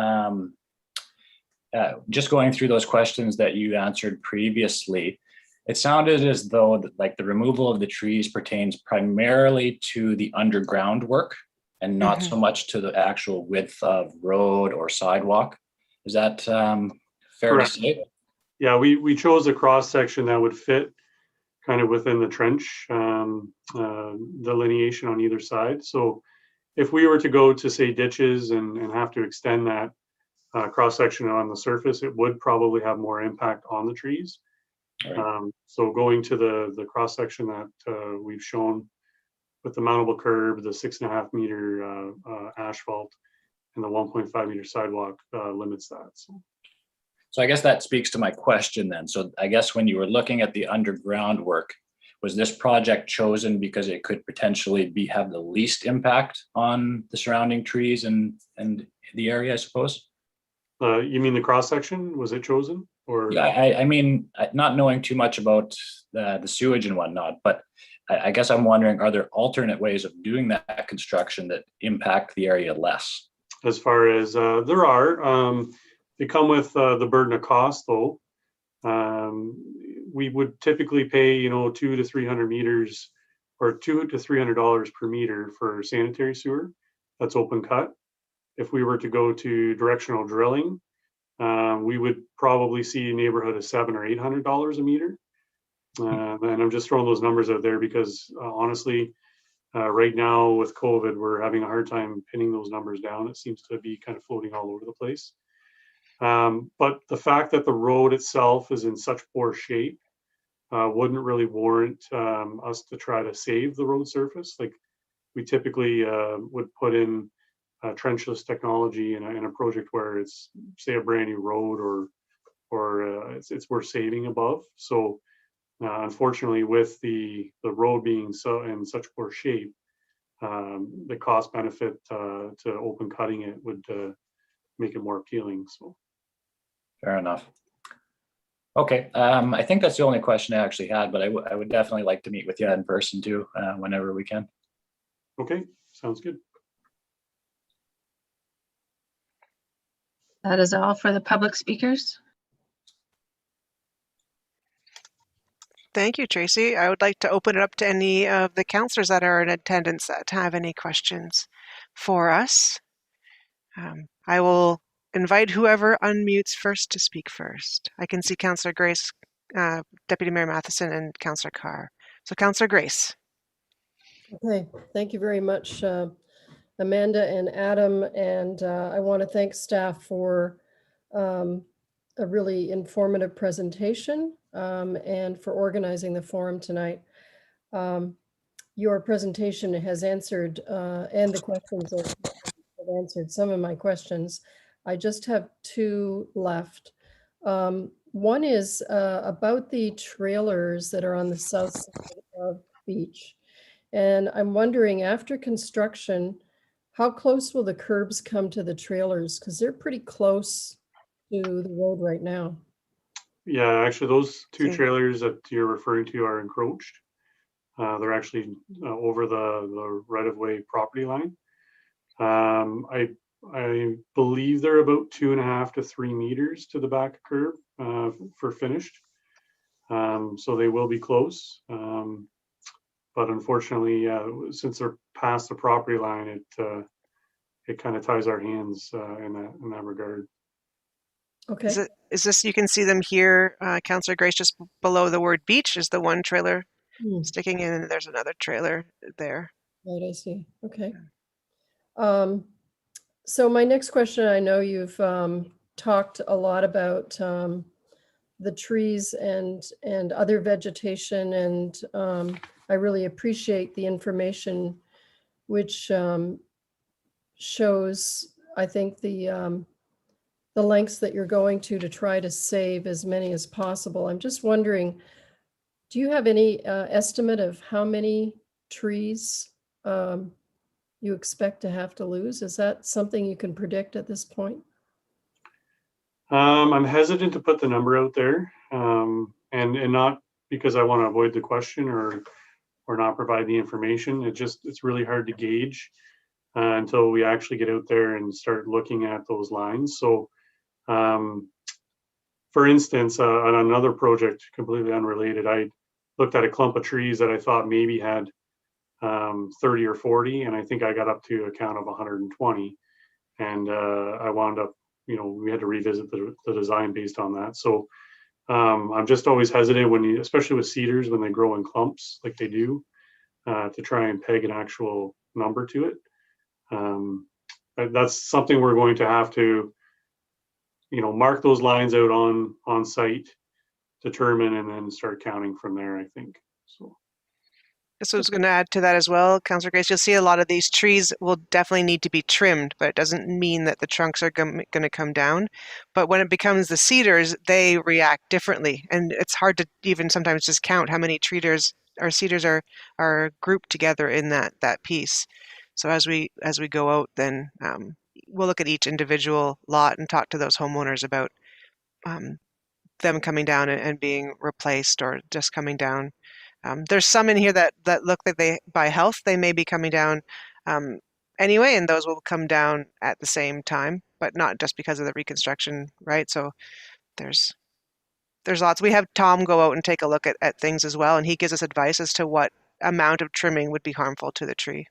Just going through those questions that you answered previously, it sounded as though like the removal of the trees pertains primarily to the underground work and not so much to the actual width of road or sidewalk. Is that fair Correct. to say? Yeah, we chose a cross section that would fit kind of within the trench delineation on either side. So if we were to go to say ditches and have to extend that cross section on the surface, it would probably have more impact on the trees. Right. So going to the cross section that we've shown with the mountable curb, the 6.5 meter asphalt, and the 1.5 meter sidewalk limits that. So I guess that speaks to my question then. So I guess when you were looking at the underground work, was this project chosen because it could potentially have the least impact on the surrounding trees and the area, I suppose? You mean the cross section? Was it chosen? Or Yeah, I mean, not knowing too much about the sewage and whatnot, but I guess I'm wondering, are there alternate ways of doing that construction that impact the area less? as far as there are, they come with the burden of cost though. We would typically pay, $200 to 300 meters or $200 to $300 per meter for sanitary sewer. That's open cut. If we were to go to directional drilling, we would probably see a neighborhood of $700 or $800 a meter. And I'm just throwing those numbers out there because honestly, right now with COVID, we're having a hard time pinning those numbers down. It seems to be kind of floating all over the place. But the fact that the road itself is in such poor shape wouldn't really warrant us to try to save the road surface. Like we typically would put in trenchless technology in a project where it's say a brand new road or it's worth saving above. So unfortunately, with the road being so in such poor shape, the cost benefit to open cutting it would make it more appealing. So. Fair enough. Okay, I think that's the only question I actually had, but I would definitely like to meet with you in person too, whenever we can. Okay, sounds good. That is all for the public speakers. Thank you, Tracy. I would like to open it up to any of the counselors that are in attendance that have any questions for us. I will invite whoever unmutes first to speak first. I can see Councillor Grace, Deputy Mayor Matheson, and Councillor Carr. So Councillor Grace. Okay, thank you very much, Amanda and Adam. And I want to thank staff for a really informative presentation and for organizing the forum tonight. Your presentation has answered, and the questions have answered some of my questions. I just have two left. One is about the trailers that are on the south side of the beach. And I'm wondering, after construction, how close will the curbs come to the trailers? Because they're pretty close to the road right now. Yeah, actually, those two trailers that you're referring to are encroached. They're actually over the right-of-way property line. I believe they're about 2.5 to 3 meters to the back curb for finished. So they will be close. But unfortunately, since they're past the property line, it kind of ties our hands in that regard. Okay, Is this, you can see them here, Councillor Grace, just below the word beach is the one trailer Hmm, sticking in, and there's another trailer there. right, I see. Okay. So my next question, I know you've talked a lot about the trees and other vegetation, and I really appreciate the information which shows, I think, the lengths that you're going to try to save as many as possible. I'm just wondering, do you have any estimate of how many trees you expect to have to lose? Is that something you can predict at this point? I'm hesitant to put the number out there, and not because I want to avoid the question or not provide the information. It's really hard to gauge until we actually get out there and start looking at those lines. So, for instance, on another project completely unrelated, I looked at a clump of trees that I thought maybe had 30 or 40, and I think I got up to a count of 120, and I wound up, we had to revisit the design based on that. So I'm just always hesitant when you, especially with cedars, when they grow in clumps like they do, to try and peg an actual number to it. That's something we're going to have to, mark those lines out on site, determine, and then start counting from there, I think. So. So I was going to add to that as well, Councillor Grace. You'll see a lot of these trees will definitely need to be trimmed, but it doesn't mean that the trunks are going to come down. But when it becomes the cedars, they react differently, and it's hard to even sometimes just count how many cedars are grouped together in that piece. So as we go out, then we'll look at each individual lot and talk to those homeowners about them coming down and being replaced or just coming down. There's some in here that look like they, by health, they may be coming down anyway, and those will come down at the same time, but not just because of the reconstruction, right? So there's lots. We have Tom go out and take a look at things as well, and he gives us advice as to what amount of trimming would be harmful to the tree.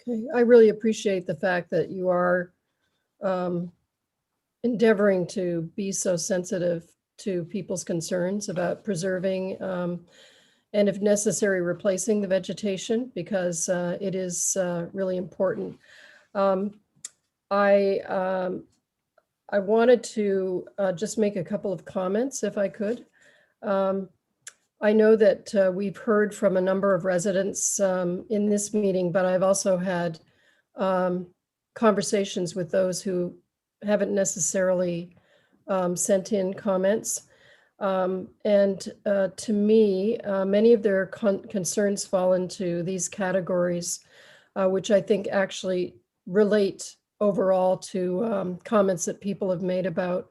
Okay, I really appreciate the fact that you are endeavoring to be so sensitive to people's concerns about preserving and if necessary, replacing the vegetation, because it is really important. I wanted to just make a couple of comments if I could. I know that we've heard from a number of residents in this meeting, but I've also had conversations with those who haven't necessarily sent in comments. And to me, many of their concerns fall into these categories, which I think actually relate overall to comments that people have made about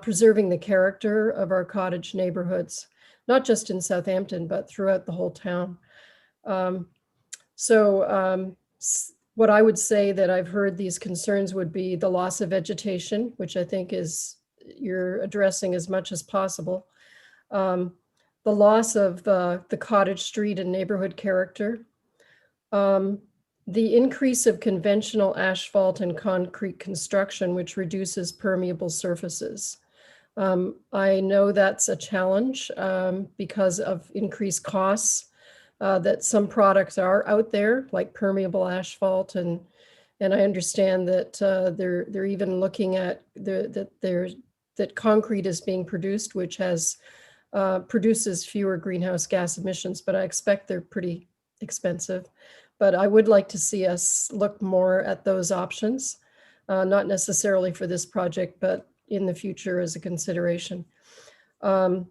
preserving the character of our cottage neighborhoods, not just in Southampton, but throughout the whole town. What I would say that I've heard these concerns would be the loss of vegetation, which I think is you're addressing as much as possible. The loss of the cottage street and neighborhood character. The increase of conventional asphalt and concrete construction, which reduces permeable surfaces. I know that's a challenge because of increased costs that some products are out there, like permeable asphalt, and I understand that they're even looking at that concrete is being produced, which has produces fewer greenhouse gas emissions, but I expect they're pretty expensive. But I would like to see us look more at those options, not necessarily for this project, but in the future as a consideration. Some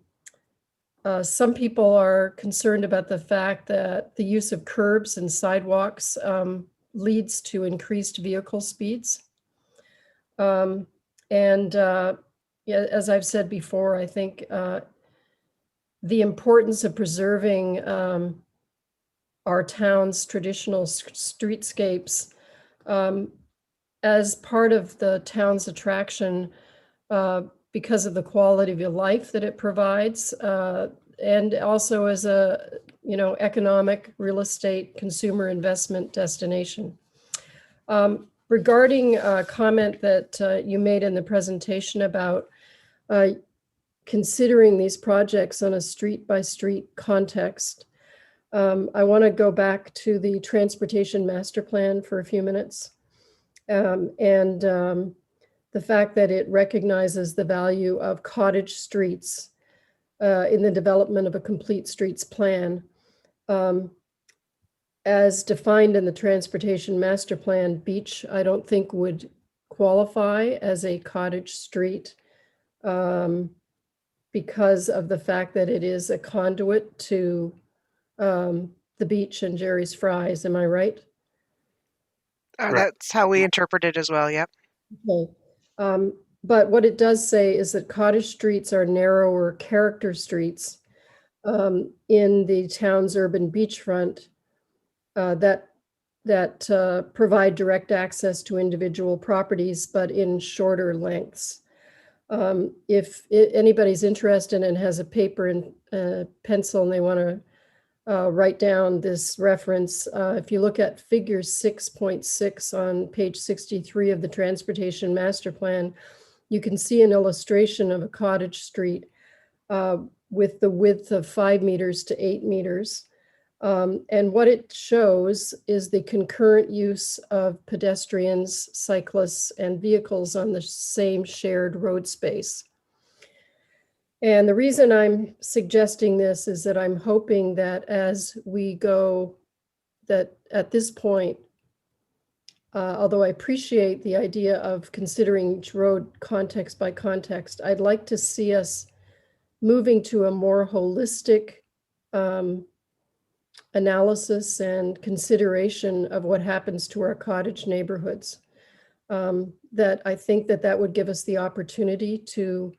people are concerned about the fact that the use of curbs and sidewalks leads to increased vehicle speeds. Yeah, as I've said before, I think the importance of preserving our town's traditional streetscapes as part of the town's attraction because of the quality of your life that it provides, and also as a economic real estate consumer investment destination. regarding a comment that you made in the presentation about considering these projects on a street-by-street context, I want to go back to the transportation master plan for a few minutes. And the fact that it recognizes the value of cottage streets in the development of a complete streets plan. As defined in the transportation master plan, beach, I don't think would qualify as a cottage street because of the fact that it is a conduit to the beach and Jerry's Fries. Am I right? That's how we interpret it as well. Yep. Okay. But what it does say is that cottage streets are narrower character streets in the town's urban beachfront that provide direct access to individual properties, but in shorter lengths. If anybody's interested and has a paper and pencil and they want to write down this reference, if you look at figure 6.6 on page 63 of the Transportation Master Plan, you can see an illustration of a cottage street with the width of 5 meters to 8 meters. And what it shows is the concurrent use of pedestrians, cyclists, and vehicles on the same shared road space. And the reason I'm suggesting this is that I'm hoping that as we go, that at this point, although I appreciate the idea of considering each road context by context, I'd like to see us moving to a more holistic analysis and consideration of what happens to our cottage neighborhoods. That I think that would give us the opportunity to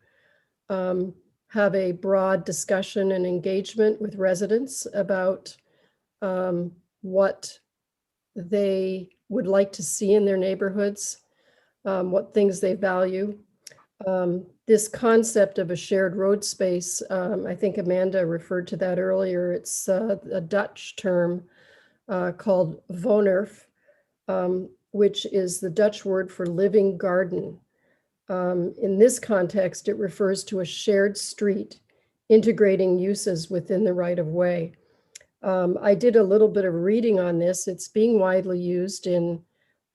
have a broad discussion and engagement with residents about what they would like to see in their neighborhoods, what things they value. This concept of a shared road space, I think Amanda referred to that earlier. It's a Dutch term called wonerf, which is the Dutch word for living garden. In this context, it refers to a shared street integrating uses within the right of way. I did a little bit of reading on this. It's being widely used in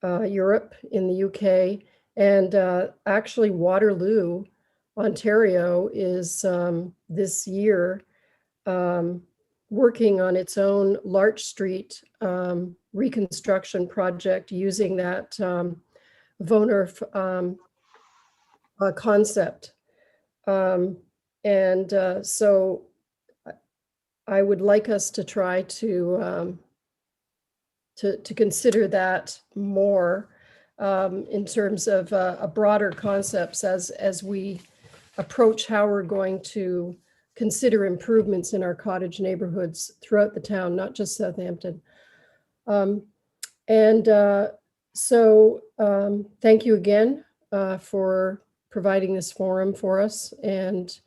Europe, in the UK, and actually Waterloo, Ontario is this year working on its own Larch Street reconstruction project using that wonerf concept. So I would like us to try to consider that more in terms of a broader concepts as we approach how we're going to consider improvements in our cottage neighborhoods throughout the town, not just Southampton. So thank you again for providing this forum for us and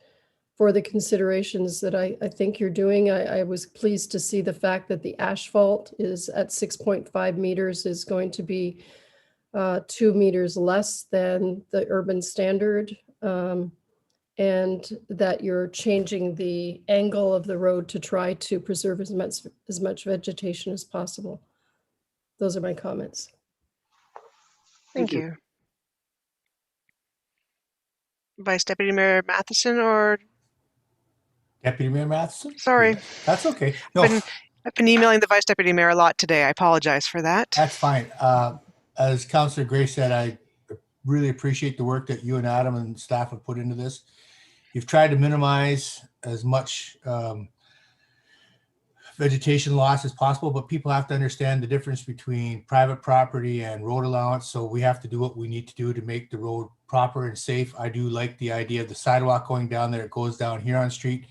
for the considerations that I think you're doing. I was pleased to see the fact that the asphalt is at 6.5 meters is going to be 2 meters less than the urban standard, and that you're changing the angle of the road to try to preserve as much vegetation as possible. Those are my comments. Thank you. Vice Deputy Mayor Matheson or? Deputy Mayor Matheson? Sorry. That's okay. No, I've been emailing the Vice Deputy Mayor a lot today. I apologize for that. that's fine. As Councillor Gray said, I really appreciate the work that you and Adam and staff have put into this. You've tried to minimize as much vegetation loss as possible, but people have to understand the difference between private property and road allowance. So we have to do what we need to do to make the road proper and safe. I do like the idea of the sidewalk going down there. It goes down Huron Street.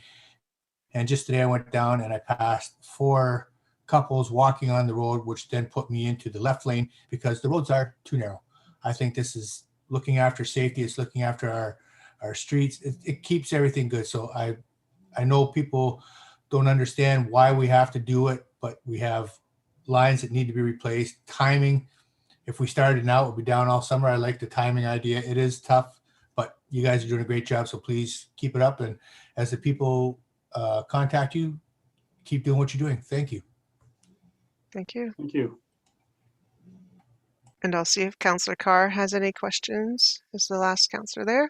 And just today I went down and I passed 4 couples walking on the road, which then put me into the left lane because the roads are too narrow. I think this is looking after safety. It's looking after our streets. It keeps everything good. So I know people don't understand why we have to do it, but we have lines that need to be replaced. Timing If we started now, we'll be down all summer. I like the timing idea. It is tough, but you guys are doing a great job. So please keep it up. And as the people contact you, keep doing what you're doing. Thank you. Thank you. Thank you. And I'll see if Councillor Carr has any questions. Is the last councillor there?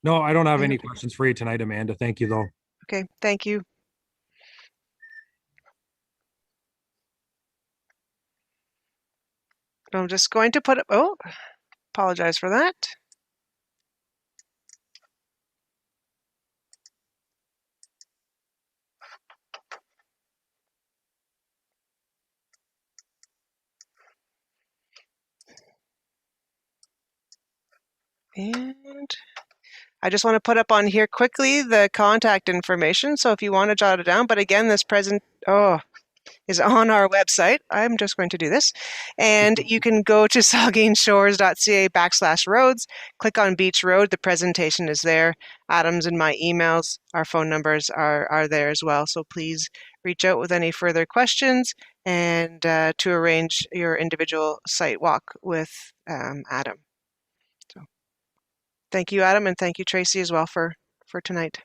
No, I don't have any questions for you tonight, Amanda. Thank you, though. Okay, thank you. I'm just going to put up, oh, apologize for that. And I just want to put up on here quickly the contact information. So if you want to jot it down, but again, this is on our website. I'm just going to do this. And you can go to saugeenshores.ca/roads, click on Beach Road. The presentation is there. Adam's and my emails, our phone numbers are there as well. So please reach out with any further questions and to arrange your individual site walk with Adam. So thank you, Adam, and thank you, Tracy, as well for tonight.